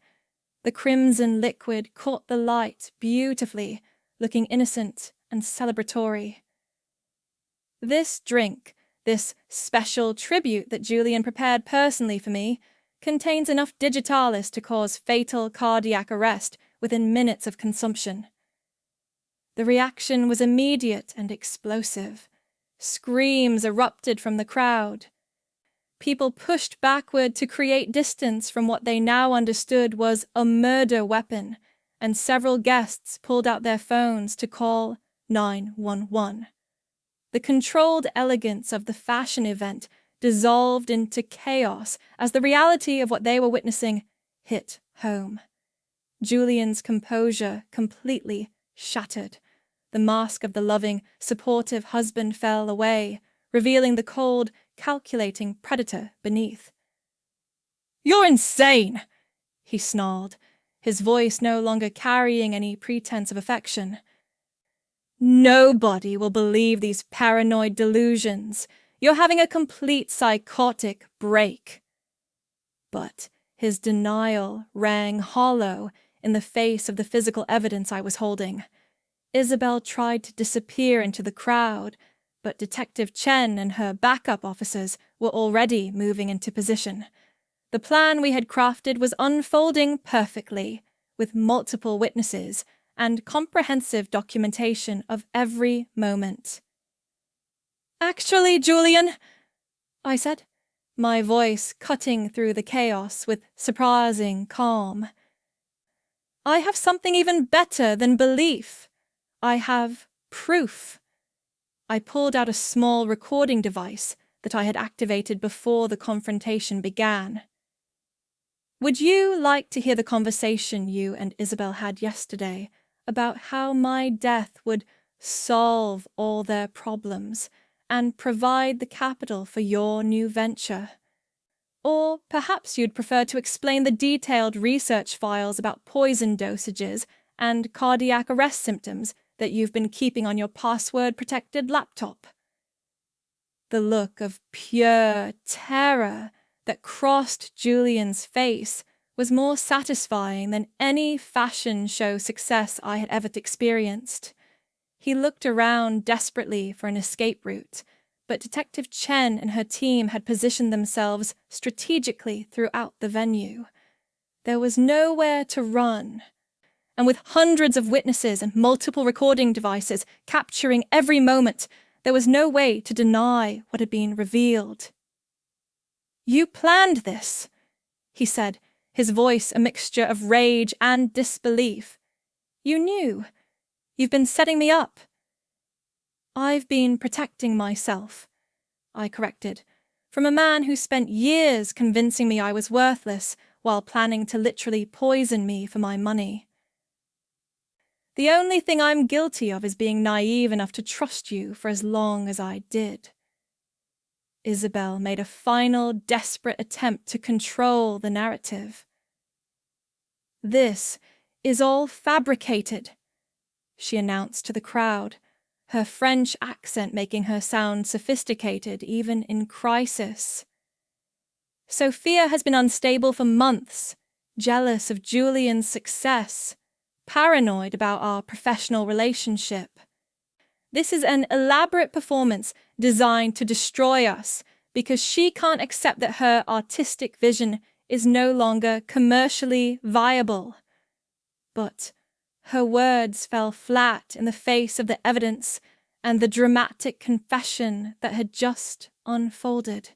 The crimson liquid caught the light beautifully, looking innocent and celebratory. This drink, this special tribute that Julian prepared personally for me, contains enough digitalis to cause fatal cardiac arrest within minutes of consumption. The reaction was immediate and explosive. Screams erupted from the crowd. People pushed backward to create distance from what they now understood was a murder weapon, and several guests pulled out their phones to call 911. The controlled elegance of the fashion event dissolved into chaos as the reality of what they were witnessing hit home. Julian's composure completely shattered. The mask of the loving, supportive husband fell away, revealing the cold, calculating predator beneath. "You're insane!" he snarled, his voice no longer carrying any pretense of affection. "Nobody will believe these paranoid delusions. You're having a complete psychotic break." But his denial rang hollow in the face of the physical evidence I was holding. Isabel tried to disappear into the crowd, but Detective Chen and her backup officers were already moving into position. The plan we had crafted was unfolding perfectly, with multiple witnesses and comprehensive documentation of every moment. "Actually, Julian," I said, my voice cutting through the chaos with surprising calm, "I have something even better than belief. I have proof." I pulled out a small recording device that I had activated before the confrontation began. "Would you like to hear the conversation you and Isabel had yesterday about how my death would solve all their problems and provide the capital for your new venture? Or perhaps you'd prefer to explain the detailed research files about poison dosages and cardiac arrest symptoms that you've been keeping on your password-protected laptop?" The look of pure terror that crossed Julian's face was more satisfying than any fashion show success I had ever experienced. He looked around desperately for an escape route, but Detective Chen and her team had positioned themselves strategically throughout the venue. There was nowhere to run. And with hundreds of witnesses and multiple recording devices capturing every moment, there was no way to deny what had been revealed. "You planned this," he said, his voice a mixture of rage and disbelief. "You knew. You've been setting me up." "I've been protecting myself," I corrected, "from a man who spent years convincing me I was worthless, while planning to literally poison me for my money. The only thing I'm guilty of is being naive enough to trust you for as long as I did. Isabel made a final desperate attempt to control the narrative. This is all fabricated, she announced to the crowd, her French accent making her sound sophisticated even in crisis. Sophia has been unstable for months, jealous of Julian's success, paranoid about our professional relationship. This is an elaborate performance designed to destroy us because she can't accept that her artistic vision is no longer commercially viable. But her words fell flat in the face of the evidence and the dramatic confession that had just unfolded.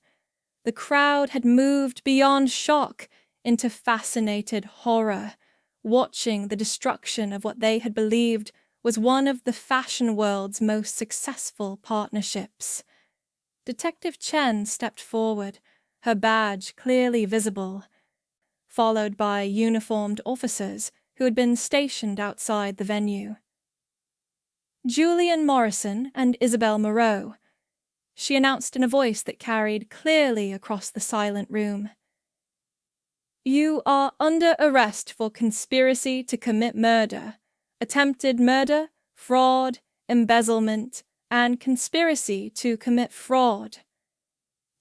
The crowd had moved beyond shock into fascinated horror, watching the destruction of what they had believed was one of the fashion world's most successful partnerships. Detective Chen stepped forward, her badge clearly visible, followed by uniformed officers who had been stationed outside the venue. Julian Morrison and Isabel Moreau, she announced in a voice that carried clearly across the silent room. You are under arrest for conspiracy to commit murder, attempted murder, fraud, embezzlement, and conspiracy to commit fraud.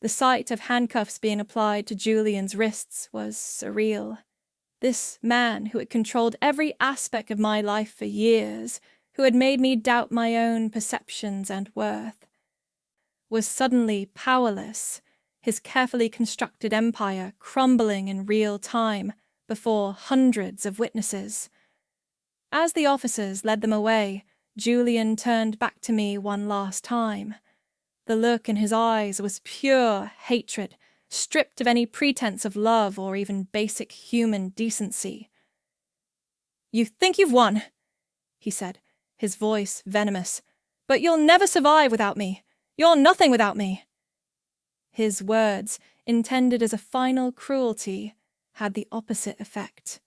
The sight of handcuffs being applied to Julian's wrists was surreal. This man who had controlled every aspect of my life for years, who had made me doubt my own perceptions and worth, was suddenly powerless, his carefully constructed empire crumbling in real time before hundreds of witnesses. As the officers led them away, Julian turned back to me one last time. The look in his eyes was pure hatred, stripped of any pretense of love or even basic human decency. You think you've won, he said, his voice venomous, but you'll never survive without me. You're nothing without me. His words, intended as a final cruelty, had the opposite effect.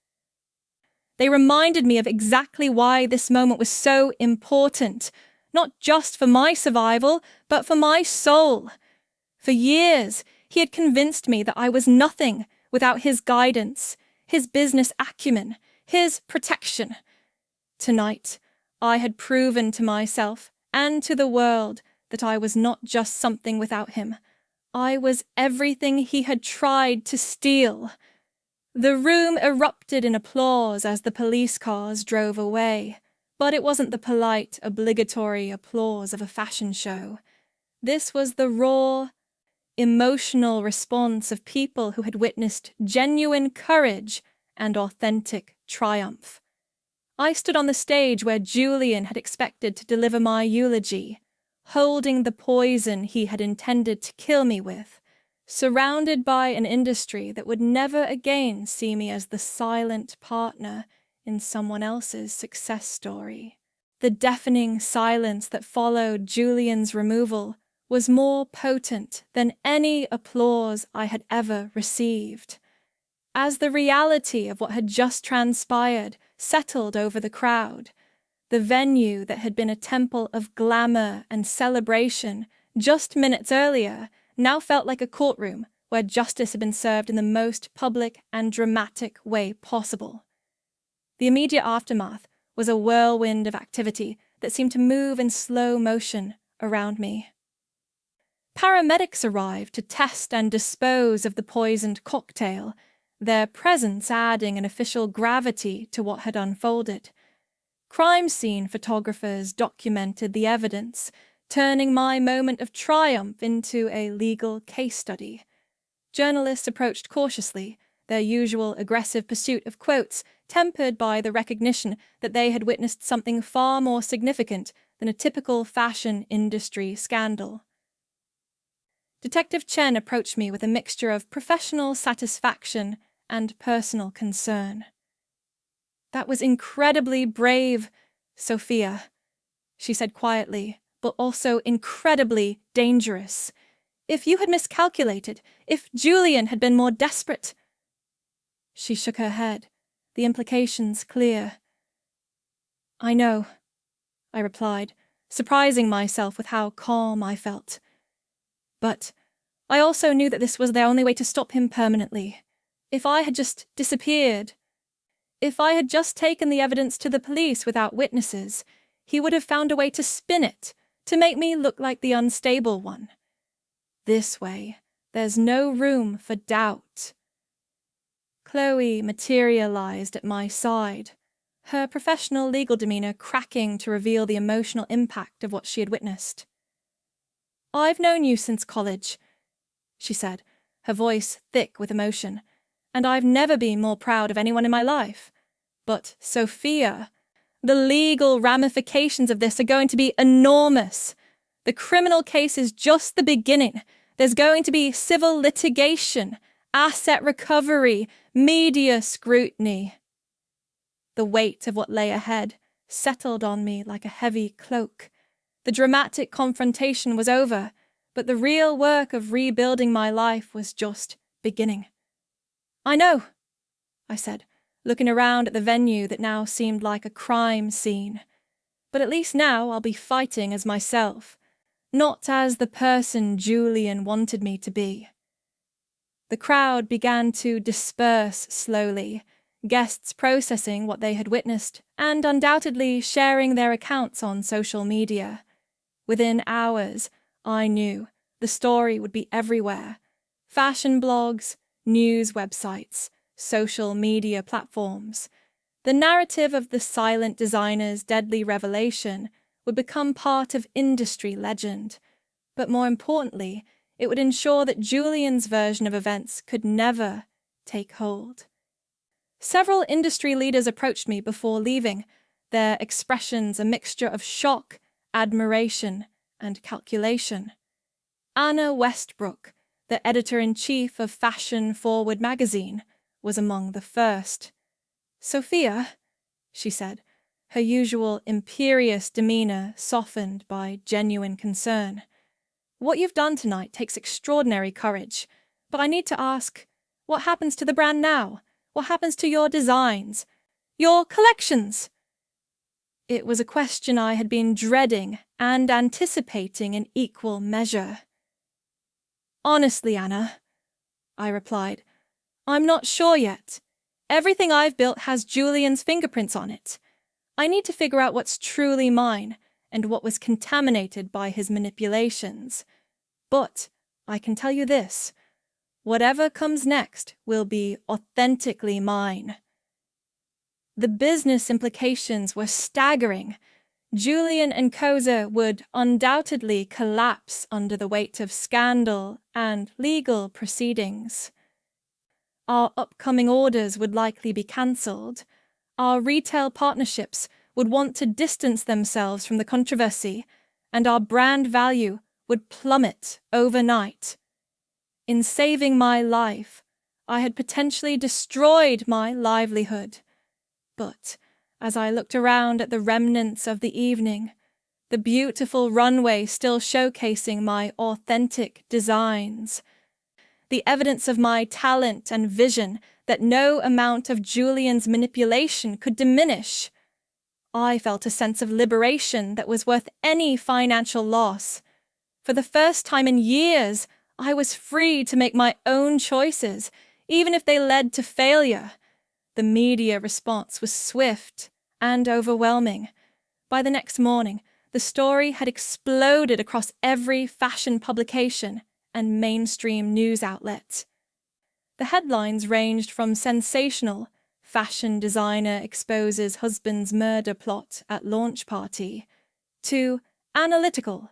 They reminded me of exactly why this moment was so important, not just for my survival, but for my soul. For years, he had convinced me that I was nothing without his guidance, his business acumen, his protection. Tonight, I had proven to myself and to the world that I was not just something without him. I was everything he had tried to steal. The room erupted in applause as the police cars drove away, but it wasn't the polite, obligatory applause of a fashion show. This was the raw, emotional response of people who had witnessed genuine courage and authentic triumph. I stood on the stage where Julian had expected to deliver my eulogy, holding the poison he had intended to kill me with, surrounded by an industry that would never again see me as the silent partner in someone else's success story. The deafening silence that followed Julian's removal was more potent than any applause I had ever received. As the reality of what had just transpired settled over the crowd, the venue that had been a temple of glamour and celebration just minutes earlier now felt like a courtroom where justice had been served in the most public and dramatic way possible. The immediate aftermath was a whirlwind of activity that seemed to move in slow motion around me. Paramedics arrived to test and dispose of the poisoned cocktail, their presence adding an official gravity to what had unfolded. Crime scene photographers documented the evidence, turning my moment of triumph into a legal case study. Journalists approached cautiously, their usual aggressive pursuit of quotes tempered by the recognition that they had witnessed something far more significant than a typical fashion industry scandal. Detective Chen approached me with a mixture of professional satisfaction and personal concern. That was incredibly brave, Sophia, she said quietly, but also incredibly dangerous. If you had miscalculated, if Julian had been more desperate... She shook her head, the implications clear. I know, I replied, surprising myself with how calm I felt. But I also knew that this was the only way to stop him permanently. If I had just disappeared, if I had just taken the evidence to the police without witnesses, he would have found a way to spin it, to make me look like the unstable one. This way, there's no room for doubt. Chloe materialized at my side, her professional legal demeanor cracking to reveal the emotional impact of what she had witnessed. I've known you since college, she said, her voice thick with emotion, and I've never been more proud of anyone in my life. But, Sophia, the legal ramifications of this are going to be enormous. The criminal case is just the beginning. There's going to be civil litigation, asset recovery, media scrutiny. The weight of what lay ahead settled on me like a heavy cloak. The dramatic confrontation was over, but the real work of rebuilding my life was just beginning. I know, I said, looking around at the venue that now seemed like a crime scene. But at least now I'll be fighting as myself, not as the person Julian wanted me to be. The crowd began to disperse slowly, guests processing what they had witnessed and undoubtedly sharing their accounts on social media. Within hours, I knew the story would be everywhere. Fashion blogs, news websites, social media platforms. The narrative of the silent designer's deadly revelation would become part of industry legend, but more importantly, it would ensure that Julian's version of events could never take hold. Several industry leaders approached me before leaving, their expressions a mixture of shock, admiration, and calculation. Anna Westbrook, the editor-in-chief of Fashion Forward magazine, was among the first. Sophia, she said, her usual imperious demeanor softened by genuine concern. What you've done tonight takes extraordinary courage, but I need to ask, what happens to the brand now? What happens to your designs? Your collections? It was a question I had been dreading and anticipating in equal measure. Honestly, Anna, I replied, I'm not sure yet. Everything I've built has Julian's fingerprints on it. I need to figure out what's truly mine and what was contaminated by his manipulations. But I can tell you this, whatever comes next will be authentically mine. The business implications were staggering. Julian and Koza would undoubtedly collapse under the weight of scandal and legal proceedings. Our upcoming orders would likely be cancelled. Our retail partnerships would want to distance themselves from the controversy, and our brand value would plummet overnight. In saving my life, I had potentially destroyed my livelihood. But as I looked around at the remnants of the evening, the beautiful runway still showcasing my authentic designs, the evidence of my talent and vision that no amount of Julian's manipulation could diminish, I felt a sense of liberation that was worth any financial loss. For the first time in years, I was free to make my own choices, even if they led to failure. The media response was swift and overwhelming. By the next morning, the story had exploded across every fashion publication and mainstream news outlet. The headlines ranged from sensational, fashion designer exposes husband's murder plot at launch party, to analytical,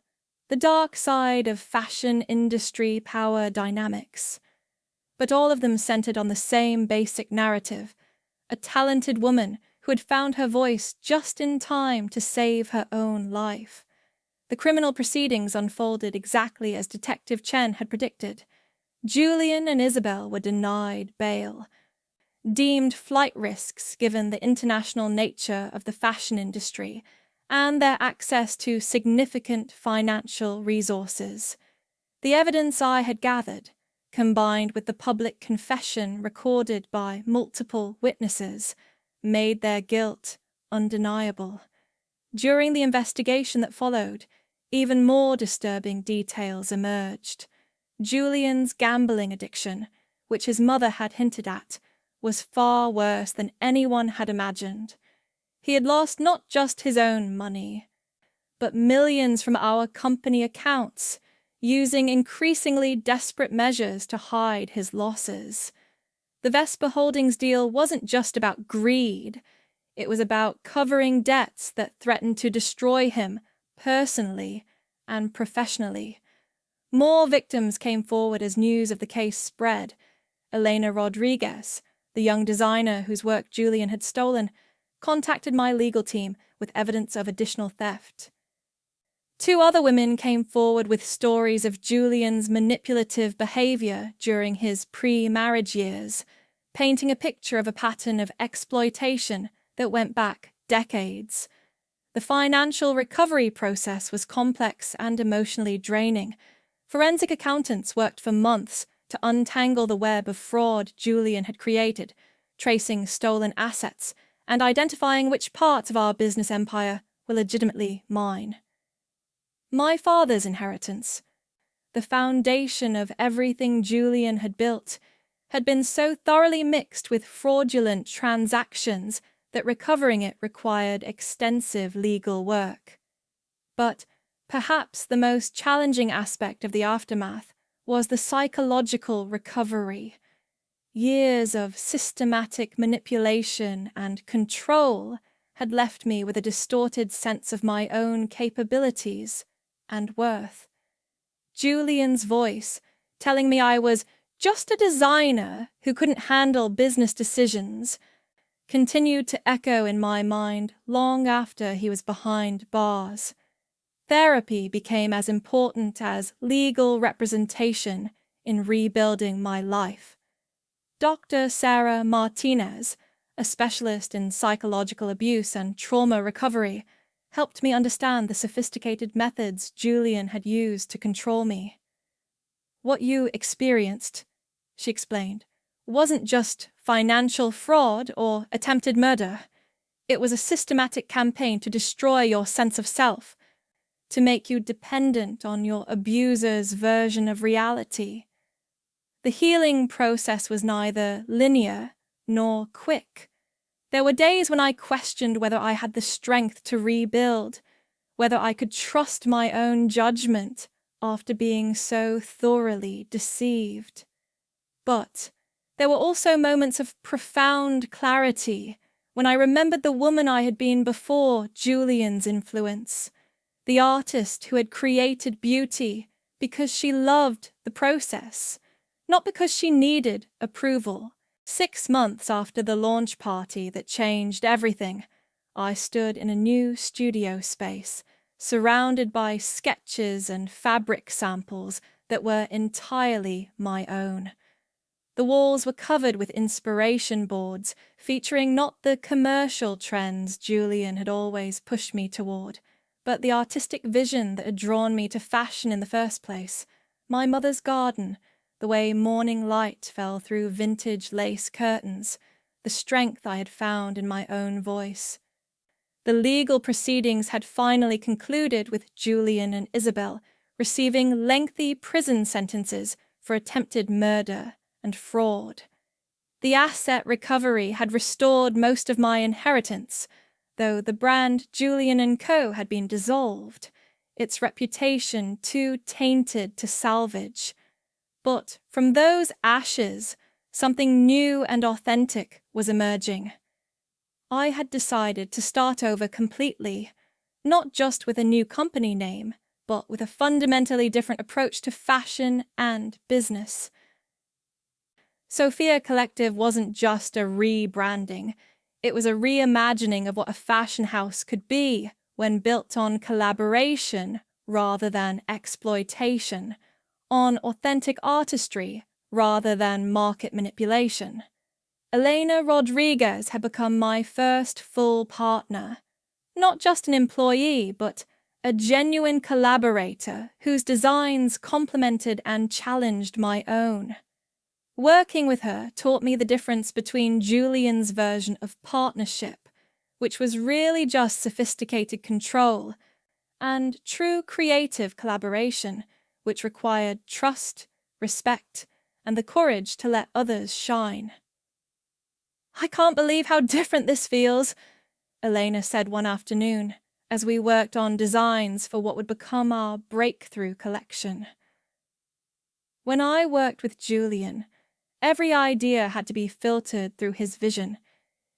the dark side of fashion industry power dynamics. But all of them centered on the same basic narrative, a talented woman who had found her voice just in time to save her own life. The criminal proceedings unfolded exactly as Detective Chen had predicted. Julian and Isabel were denied bail, deemed flight risks given the international nature of the fashion industry and their access to significant financial resources. The evidence I had gathered, combined with the public confession recorded by multiple witnesses, made their guilt undeniable. During the investigation that followed, even more disturbing details emerged. Julian's gambling addiction, which his mother had hinted at, was far worse than anyone had imagined. He had lost not just his own money, but millions from our company accounts, using increasingly desperate measures to hide his losses. The Vesper Holdings deal wasn't just about greed. It was about covering debts that threatened to destroy him personally and professionally. More victims came forward as news of the case spread. Elena Rodriguez, the young designer whose work Julian had stolen, contacted my legal team with evidence of additional theft. 2 other women came forward with stories of Julian's manipulative behavior during his pre-marriage years, painting a picture of a pattern of exploitation that went back decades. The financial recovery process was complex and emotionally draining. Forensic accountants worked for months to untangle the web of fraud Julian had created, tracing stolen assets and identifying which parts of our business empire were legitimately mine. My father's inheritance, the foundation of everything Julian had built, had been so thoroughly mixed with fraudulent transactions that recovering it required extensive legal work. But perhaps the most challenging aspect of the aftermath was the psychological recovery. Years of systematic manipulation and control had left me with a distorted sense of my own capabilities and worth. Julian's voice, telling me I was just a designer who couldn't handle business decisions, continued to echo in my mind long after he was behind bars. Therapy became as important as legal representation in rebuilding my life. Dr. Sarah Martinez, a specialist in psychological abuse and trauma recovery, helped me understand the sophisticated methods Julian had used to control me. What you experienced, she explained, wasn't just financial fraud or attempted murder. It was a systematic campaign to destroy your sense of self, to make you dependent on your abuser's version of reality. The healing process was neither linear nor quick. There were days when I questioned whether I had the strength to rebuild, whether I could trust my own judgment after being so thoroughly deceived. But there were also moments of profound clarity when I remembered the woman I had been before Julian's influence, the artist who had created beauty because she loved the process, not because she needed approval. 6 months after the launch party that changed everything, I stood in a new studio space, surrounded by sketches and fabric samples that were entirely my own. The walls were covered with inspiration boards featuring not the commercial trends Julian had always pushed me toward, but the artistic vision that had drawn me to fashion in the first place. My mother's garden, the way morning light fell through vintage lace curtains, the strength I had found in my own voice. The legal proceedings had finally concluded with Julian and Isabel receiving lengthy prison sentences for attempted murder and fraud. The asset recovery had restored most of my inheritance, though the brand Julian & Co. had been dissolved, its reputation too tainted to salvage. But from those ashes, something new and authentic was emerging. I had decided to start over completely, not just with a new company name, but with a fundamentally different approach to fashion and business. Sophia Collective wasn't just a rebranding. It was a reimagining of what a fashion house could be when built on collaboration rather than exploitation, on authentic artistry rather than market manipulation. Elena Rodriguez had become my first full partner, not just an employee, but a genuine collaborator whose designs complemented and challenged my own. Working with her taught me the difference between Julian's version of partnership, which was really just sophisticated control, and true creative collaboration, which required trust, respect, and the courage to let others shine. "I can't believe how different this feels," Elena said one afternoon, as we worked on designs for what would become our breakthrough collection. When I worked with Julian, every idea had to be filtered through his vision,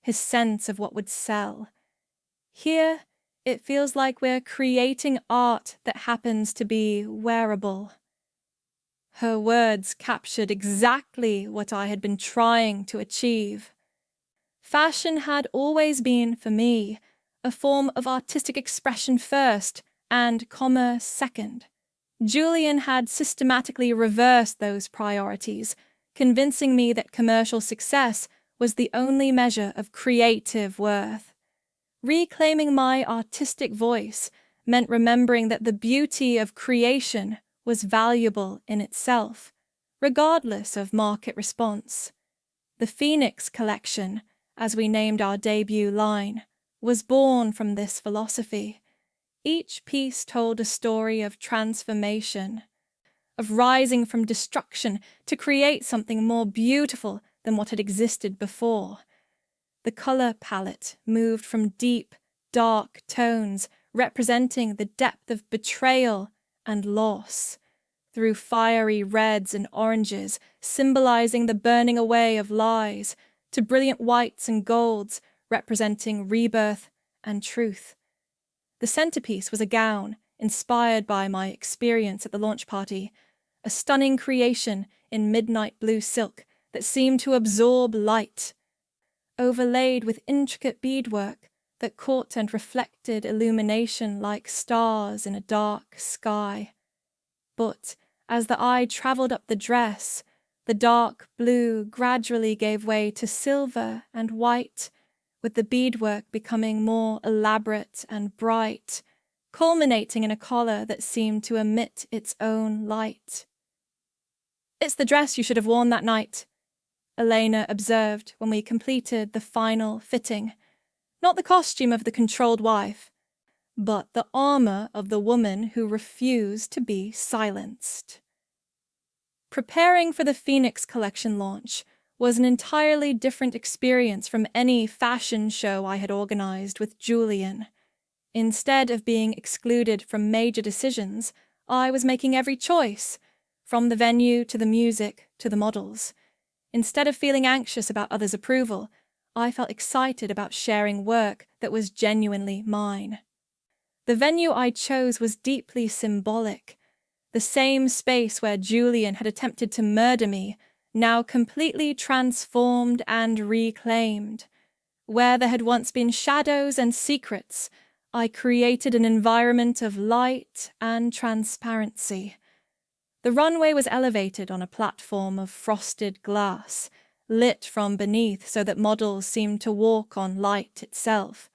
his sense of what would sell. Here, it feels like we're creating art that happens to be wearable. Her words captured exactly what I had been trying to achieve. Fashion had always been, for me, a form of artistic expression first and commerce second. Julian had systematically reversed those priorities, convincing me that commercial success was the only measure of creative worth. Reclaiming my artistic voice meant remembering that the beauty of creation was valuable in itself, regardless of market response. The Phoenix Collection, as we named our debut line, was born from this philosophy. Each piece told a story of transformation, of rising from destruction to create something more beautiful than what had existed before. The color palette moved from deep, dark tones representing the depth of betrayal and loss, through fiery reds and oranges symbolizing the burning away of lies, to brilliant whites and golds representing rebirth and truth. The centerpiece was a gown inspired by my experience at the launch party, a stunning creation in midnight blue silk that seemed to absorb light, overlaid with intricate beadwork that caught and reflected illumination like stars in a dark sky. But as the eye traveled up the dress, the dark blue gradually gave way to silver and white, with the beadwork becoming more elaborate and bright, culminating in a collar that seemed to emit its own light. "It's the dress you should have worn that night," Elena observed when we completed the final fitting. "Not the costume of the controlled wife, but the armor of the woman who refused to be silenced." Preparing for the Phoenix Collection launch was an entirely different experience from any fashion show I had organized with Julian. Instead of being excluded from major decisions, I was making every choice, from the venue to the music to the models. Instead of feeling anxious about others' approval, I felt excited about sharing work that was genuinely mine. The venue I chose was deeply symbolic. The same space where Julian had attempted to murder me, now completely transformed and reclaimed. Where there had once been shadows and secrets, I created an environment of light and transparency. The runway was elevated on a platform of frosted glass, lit from beneath so that models seemed to walk on light itself.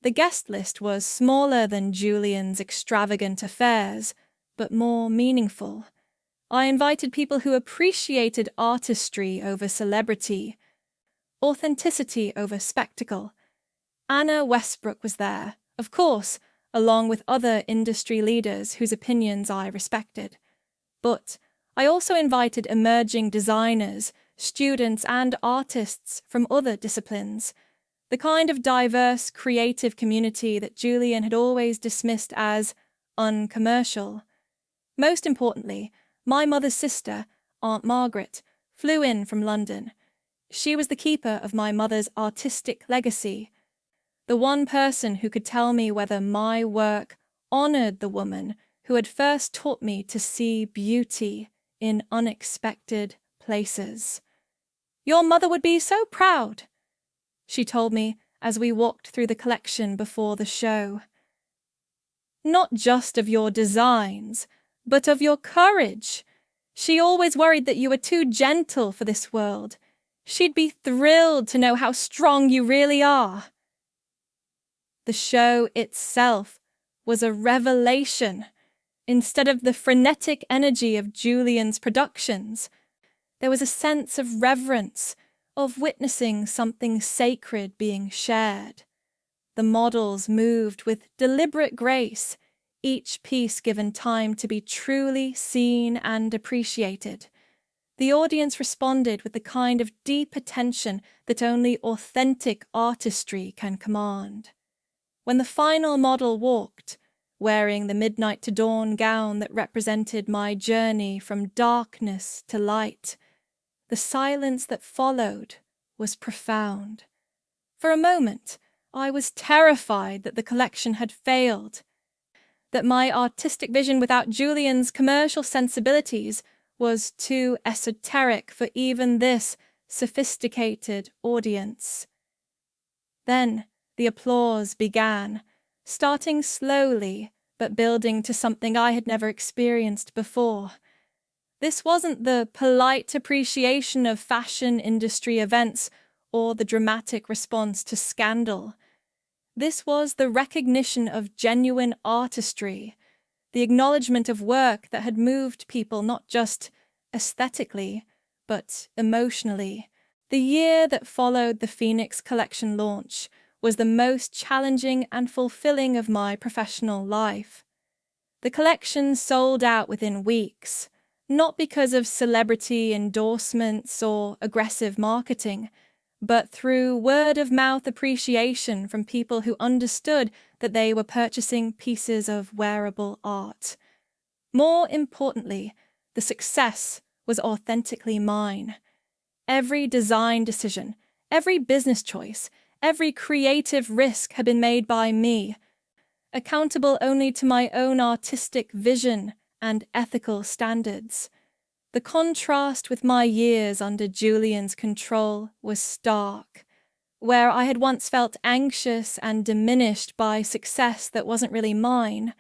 The guest list was smaller than Julian's extravagant affairs, but more meaningful. I invited people who appreciated artistry over celebrity, authenticity over spectacle. Anna Westbrook was there, of course, along with other industry leaders whose opinions I respected. But I also invited emerging designers, students, and artists from other disciplines, the kind of diverse, creative community that Julian had always dismissed as uncommercial. Most importantly, my mother's sister, Aunt Margaret, flew in from London. She was the keeper of my mother's artistic legacy, the one person who could tell me whether my work honored the woman who had first taught me to see beauty in unexpected places. "Your mother would be so proud," she told me as we walked through the collection before the show. "Not just of your designs, but of your courage. She always worried that you were too gentle for this world. She'd be thrilled to know how strong you really are." The show itself was a revelation. Instead of the frenetic energy of Julian's productions, there was a sense of reverence, of witnessing something sacred being shared. The models moved with deliberate grace, each piece given time to be truly seen and appreciated. The audience responded with the kind of deep attention that only authentic artistry can command. When the final model walked, wearing the midnight to dawn gown that represented my journey from darkness to light, the silence that followed was profound. For a moment, I was terrified that the collection had failed, that my artistic vision without Julian's commercial sensibilities was too esoteric for even this sophisticated audience. Then the applause began, starting slowly but building to something I had never experienced before. This wasn't the polite appreciation of fashion industry events or the dramatic response to scandal. This was the recognition of genuine artistry, the acknowledgement of work that had moved people not just aesthetically, but emotionally. The year that followed the Phoenix Collection launch was the most challenging and fulfilling of my professional life. The collection sold out within weeks, not because of celebrity endorsements or aggressive marketing, but through word-of-mouth appreciation from people who understood that they were purchasing pieces of wearable art. More importantly, the success was authentically mine. Every design decision, every business choice, every creative risk had been made by me, accountable only to my own artistic vision and ethical standards. The contrast with my years under Julian's control was stark. Where I had once felt anxious and diminished by success that wasn't really mine,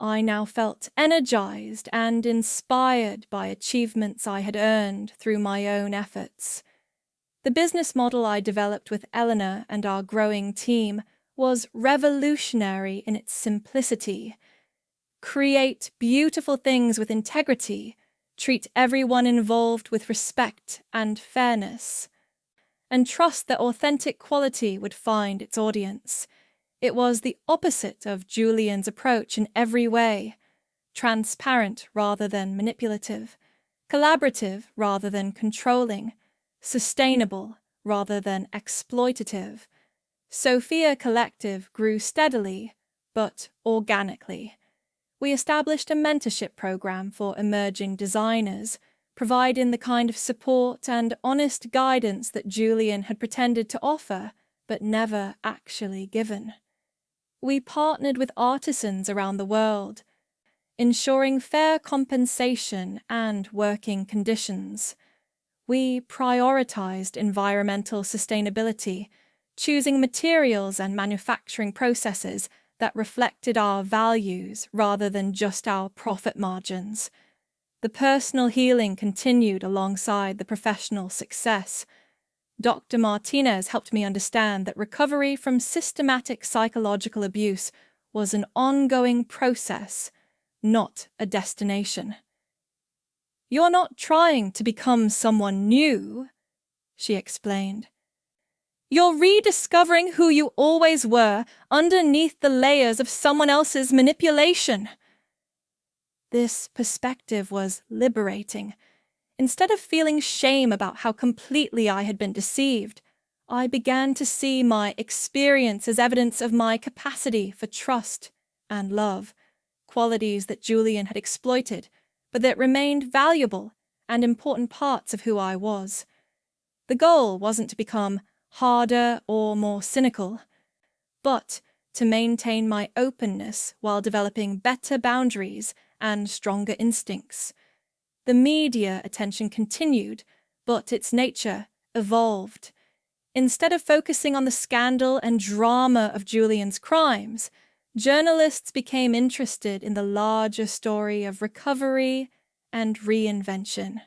I now felt energized and inspired by achievements I had earned through my own efforts. The business model I developed with Eleanor and our growing team was revolutionary in its simplicity. Create beautiful things with integrity, treat everyone involved with respect and fairness, and trust that authentic quality would find its audience. It was the opposite of Julian's approach in every way: transparent rather than manipulative, collaborative rather than controlling, sustainable rather than exploitative. Sophia Collective grew steadily, but organically. We established a mentorship program for emerging designers, providing the kind of support and honest guidance that Julian had pretended to offer, but never actually given. We partnered with artisans around the world, ensuring fair compensation and working conditions. We prioritized environmental sustainability, choosing materials and manufacturing processes that reflected our values rather than just our profit margins. The personal healing continued alongside the professional success. Dr. Martinez helped me understand that recovery from systematic psychological abuse was an ongoing process, not a destination. "You're not trying to become someone new," she explained. "You're rediscovering who you always were underneath the layers of someone else's manipulation." This perspective was liberating. Instead of feeling shame about how completely I had been deceived, I began to see my experience as evidence of my capacity for trust and love, qualities that Julian had exploited, but that remained valuable and important parts of who I was. The goal wasn't to become harder or more cynical, but to maintain my openness while developing better boundaries and stronger instincts. The media attention continued, but its nature evolved. Instead of focusing on the scandal and drama of Julian's crimes, journalists became interested in the larger story of recovery and reinvention.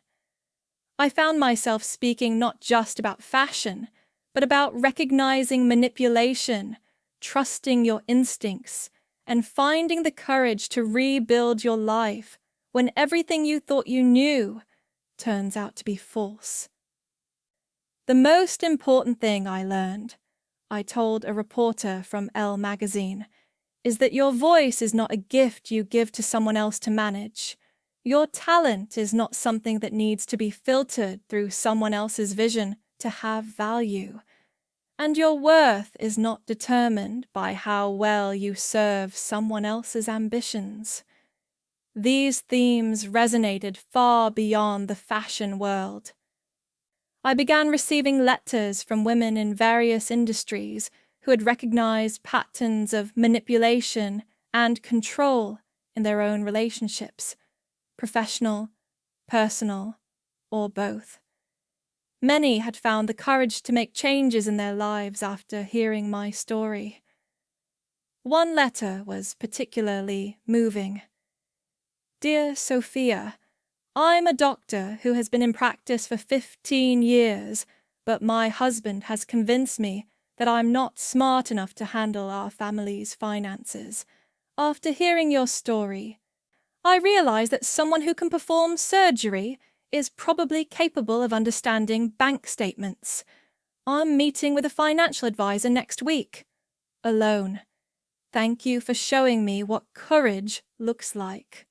I found myself speaking not just about fashion, but about recognizing manipulation, trusting your instincts, and finding the courage to rebuild your life when everything you thought you knew turns out to be false. The most important thing I learned, I told a reporter from Elle magazine, is that your voice is not a gift you give to someone else to manage. Your talent is not something that needs to be filtered through someone else's vision to have value. And your worth is not determined by how well you serve someone else's ambitions. These themes resonated far beyond the fashion world. I began receiving letters from women in various industries who had recognized patterns of manipulation and control in their own relationships, professional, personal, or both. Many had found the courage to make changes in their lives after hearing my story. One letter was particularly moving. Dear Sophia, I'm a doctor who has been in practice for 15 years, but my husband has convinced me that I'm not smart enough to handle our family's finances. After hearing your story, I realize that someone who can perform surgery is probably capable of understanding bank statements. I'm meeting with a financial advisor next week. Alone. Thank you for showing me what courage looks like.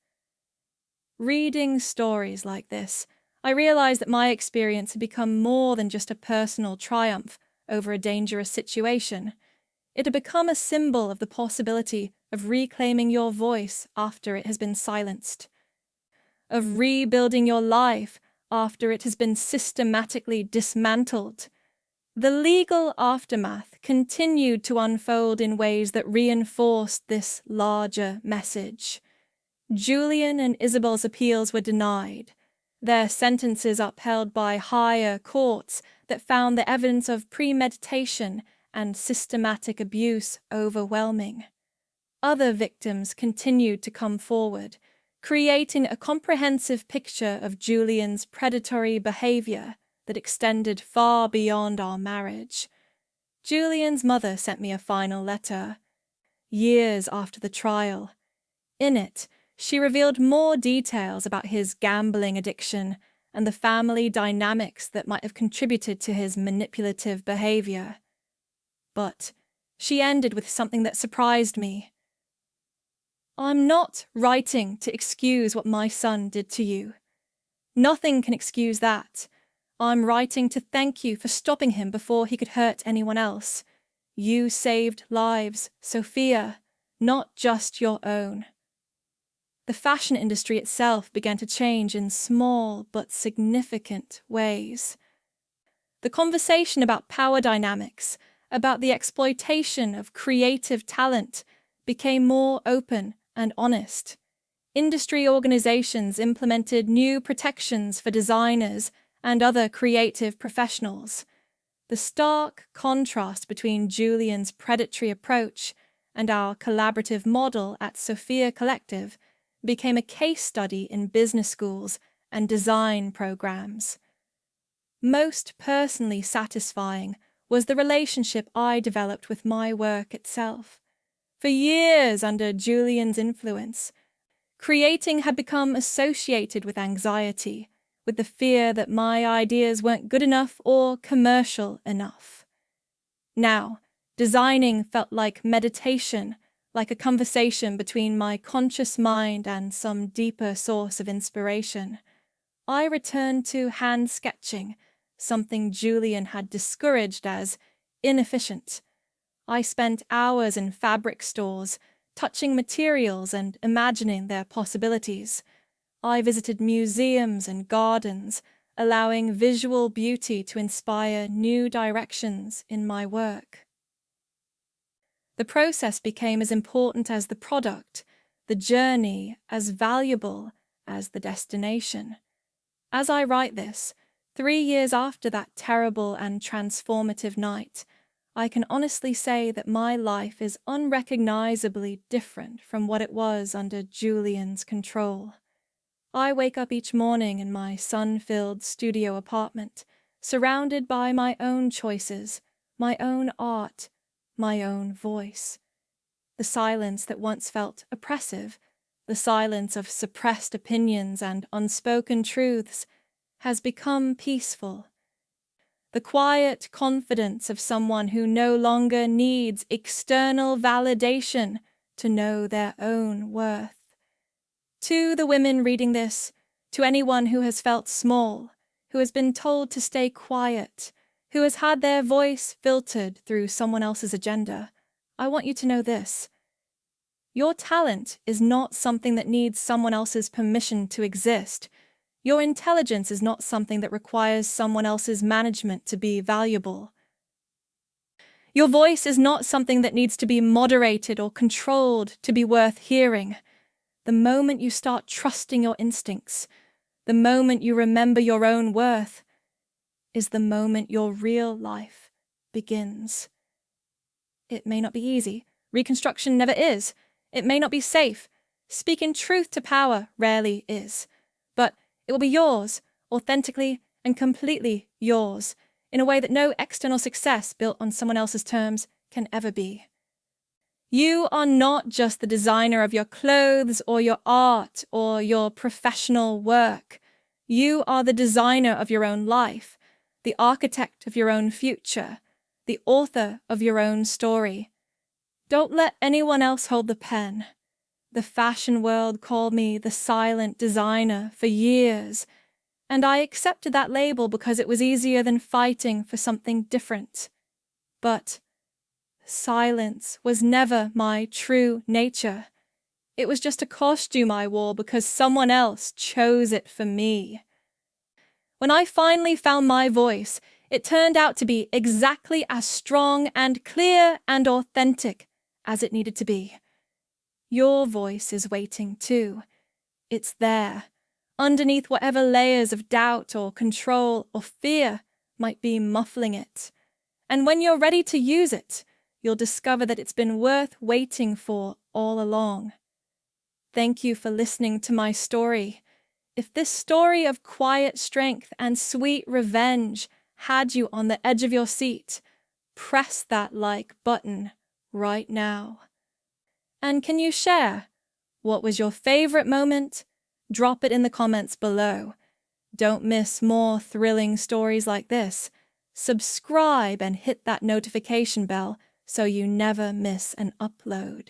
Reading stories like this, I realized that my experience had become more than just a personal triumph over a dangerous situation. It had become a symbol of the possibility of reclaiming your voice after it has been silenced, of rebuilding your life after it has been systematically dismantled. The legal aftermath continued to unfold in ways that reinforced this larger message. Julian and Isabel's appeals were denied, their sentences upheld by higher courts that found the evidence of premeditation and systematic abuse overwhelming. Other victims continued to come forward, creating a comprehensive picture of Julian's predatory behavior that extended far beyond our marriage. Julian's mother sent me a final letter, years after the trial. In it, she revealed more details about his gambling addiction and the family dynamics that might have contributed to his manipulative behavior. But she ended with something that surprised me. I'm not writing to excuse what my son did to you. Nothing can excuse that. I'm writing to thank you for stopping him before he could hurt anyone else. You saved lives, Sophia, not just your own. The fashion industry itself began to change in small but significant ways. The conversation about power dynamics, about the exploitation of creative talent, became more open and honest. Industry organizations implemented new protections for designers and other creative professionals. The stark contrast between Julian's predatory approach and our collaborative model at Sophia Collective became a case study in business schools and design programs. Most personally satisfying was the relationship I developed with my work itself. For years under Julian's influence, creating had become associated with anxiety, with the fear that my ideas weren't good enough or commercial enough. Now, designing felt like meditation, like a conversation between my conscious mind and some deeper source of inspiration. I returned to hand sketching, something Julian had discouraged as inefficient. I spent hours in fabric stores, touching materials and imagining their possibilities. I visited museums and gardens, allowing visual beauty to inspire new directions in my work. The process became as important as the product, the journey as valuable as the destination. As I write this, 3 years after that terrible and transformative night, I can honestly say that my life is unrecognizably different from what it was under Julian's control. I wake up each morning in my sun-filled studio apartment, surrounded by my own choices, my own art, my own voice. The silence that once felt oppressive, the silence of suppressed opinions and unspoken truths, has become peaceful. The quiet confidence of someone who no longer needs external validation to know their own worth. To the women reading this, to anyone who has felt small, who has been told to stay quiet, who has had their voice filtered through someone else's agenda, I want you to know this. Your talent is not something that needs someone else's permission to exist. Your intelligence is not something that requires someone else's management to be valuable. Your voice is not something that needs to be moderated or controlled to be worth hearing. The moment you start trusting your instincts, the moment you remember your own worth, is the moment your real life begins. It may not be easy. Reconstruction never is. It may not be safe. Speaking truth to power rarely is. But it will be yours, authentically and completely yours, in a way that no external success built on someone else's terms can ever be. You are not just the designer of your clothes or your art or your professional work. You are the designer of your own life, the architect of your own future, the author of your own story. Don't let anyone else hold the pen. The fashion world called me the silent designer for years, and I accepted that label because it was easier than fighting for something different. But silence was never my true nature. It was just a costume I wore because someone else chose it for me. When I finally found my voice, it turned out to be exactly as strong and clear and authentic as it needed to be. Your voice is waiting too. It's there, underneath whatever layers of doubt or control or fear might be muffling it. And when you're ready to use it, you'll discover that it's been worth waiting for all along. Thank you for listening to my story. If this story of quiet strength and sweet revenge had you on the edge of your seat, press that like button right now. And can you share? What was your favorite moment? Drop it in the comments below. Don't miss more thrilling stories like this. Subscribe and hit that notification bell so you never miss an upload.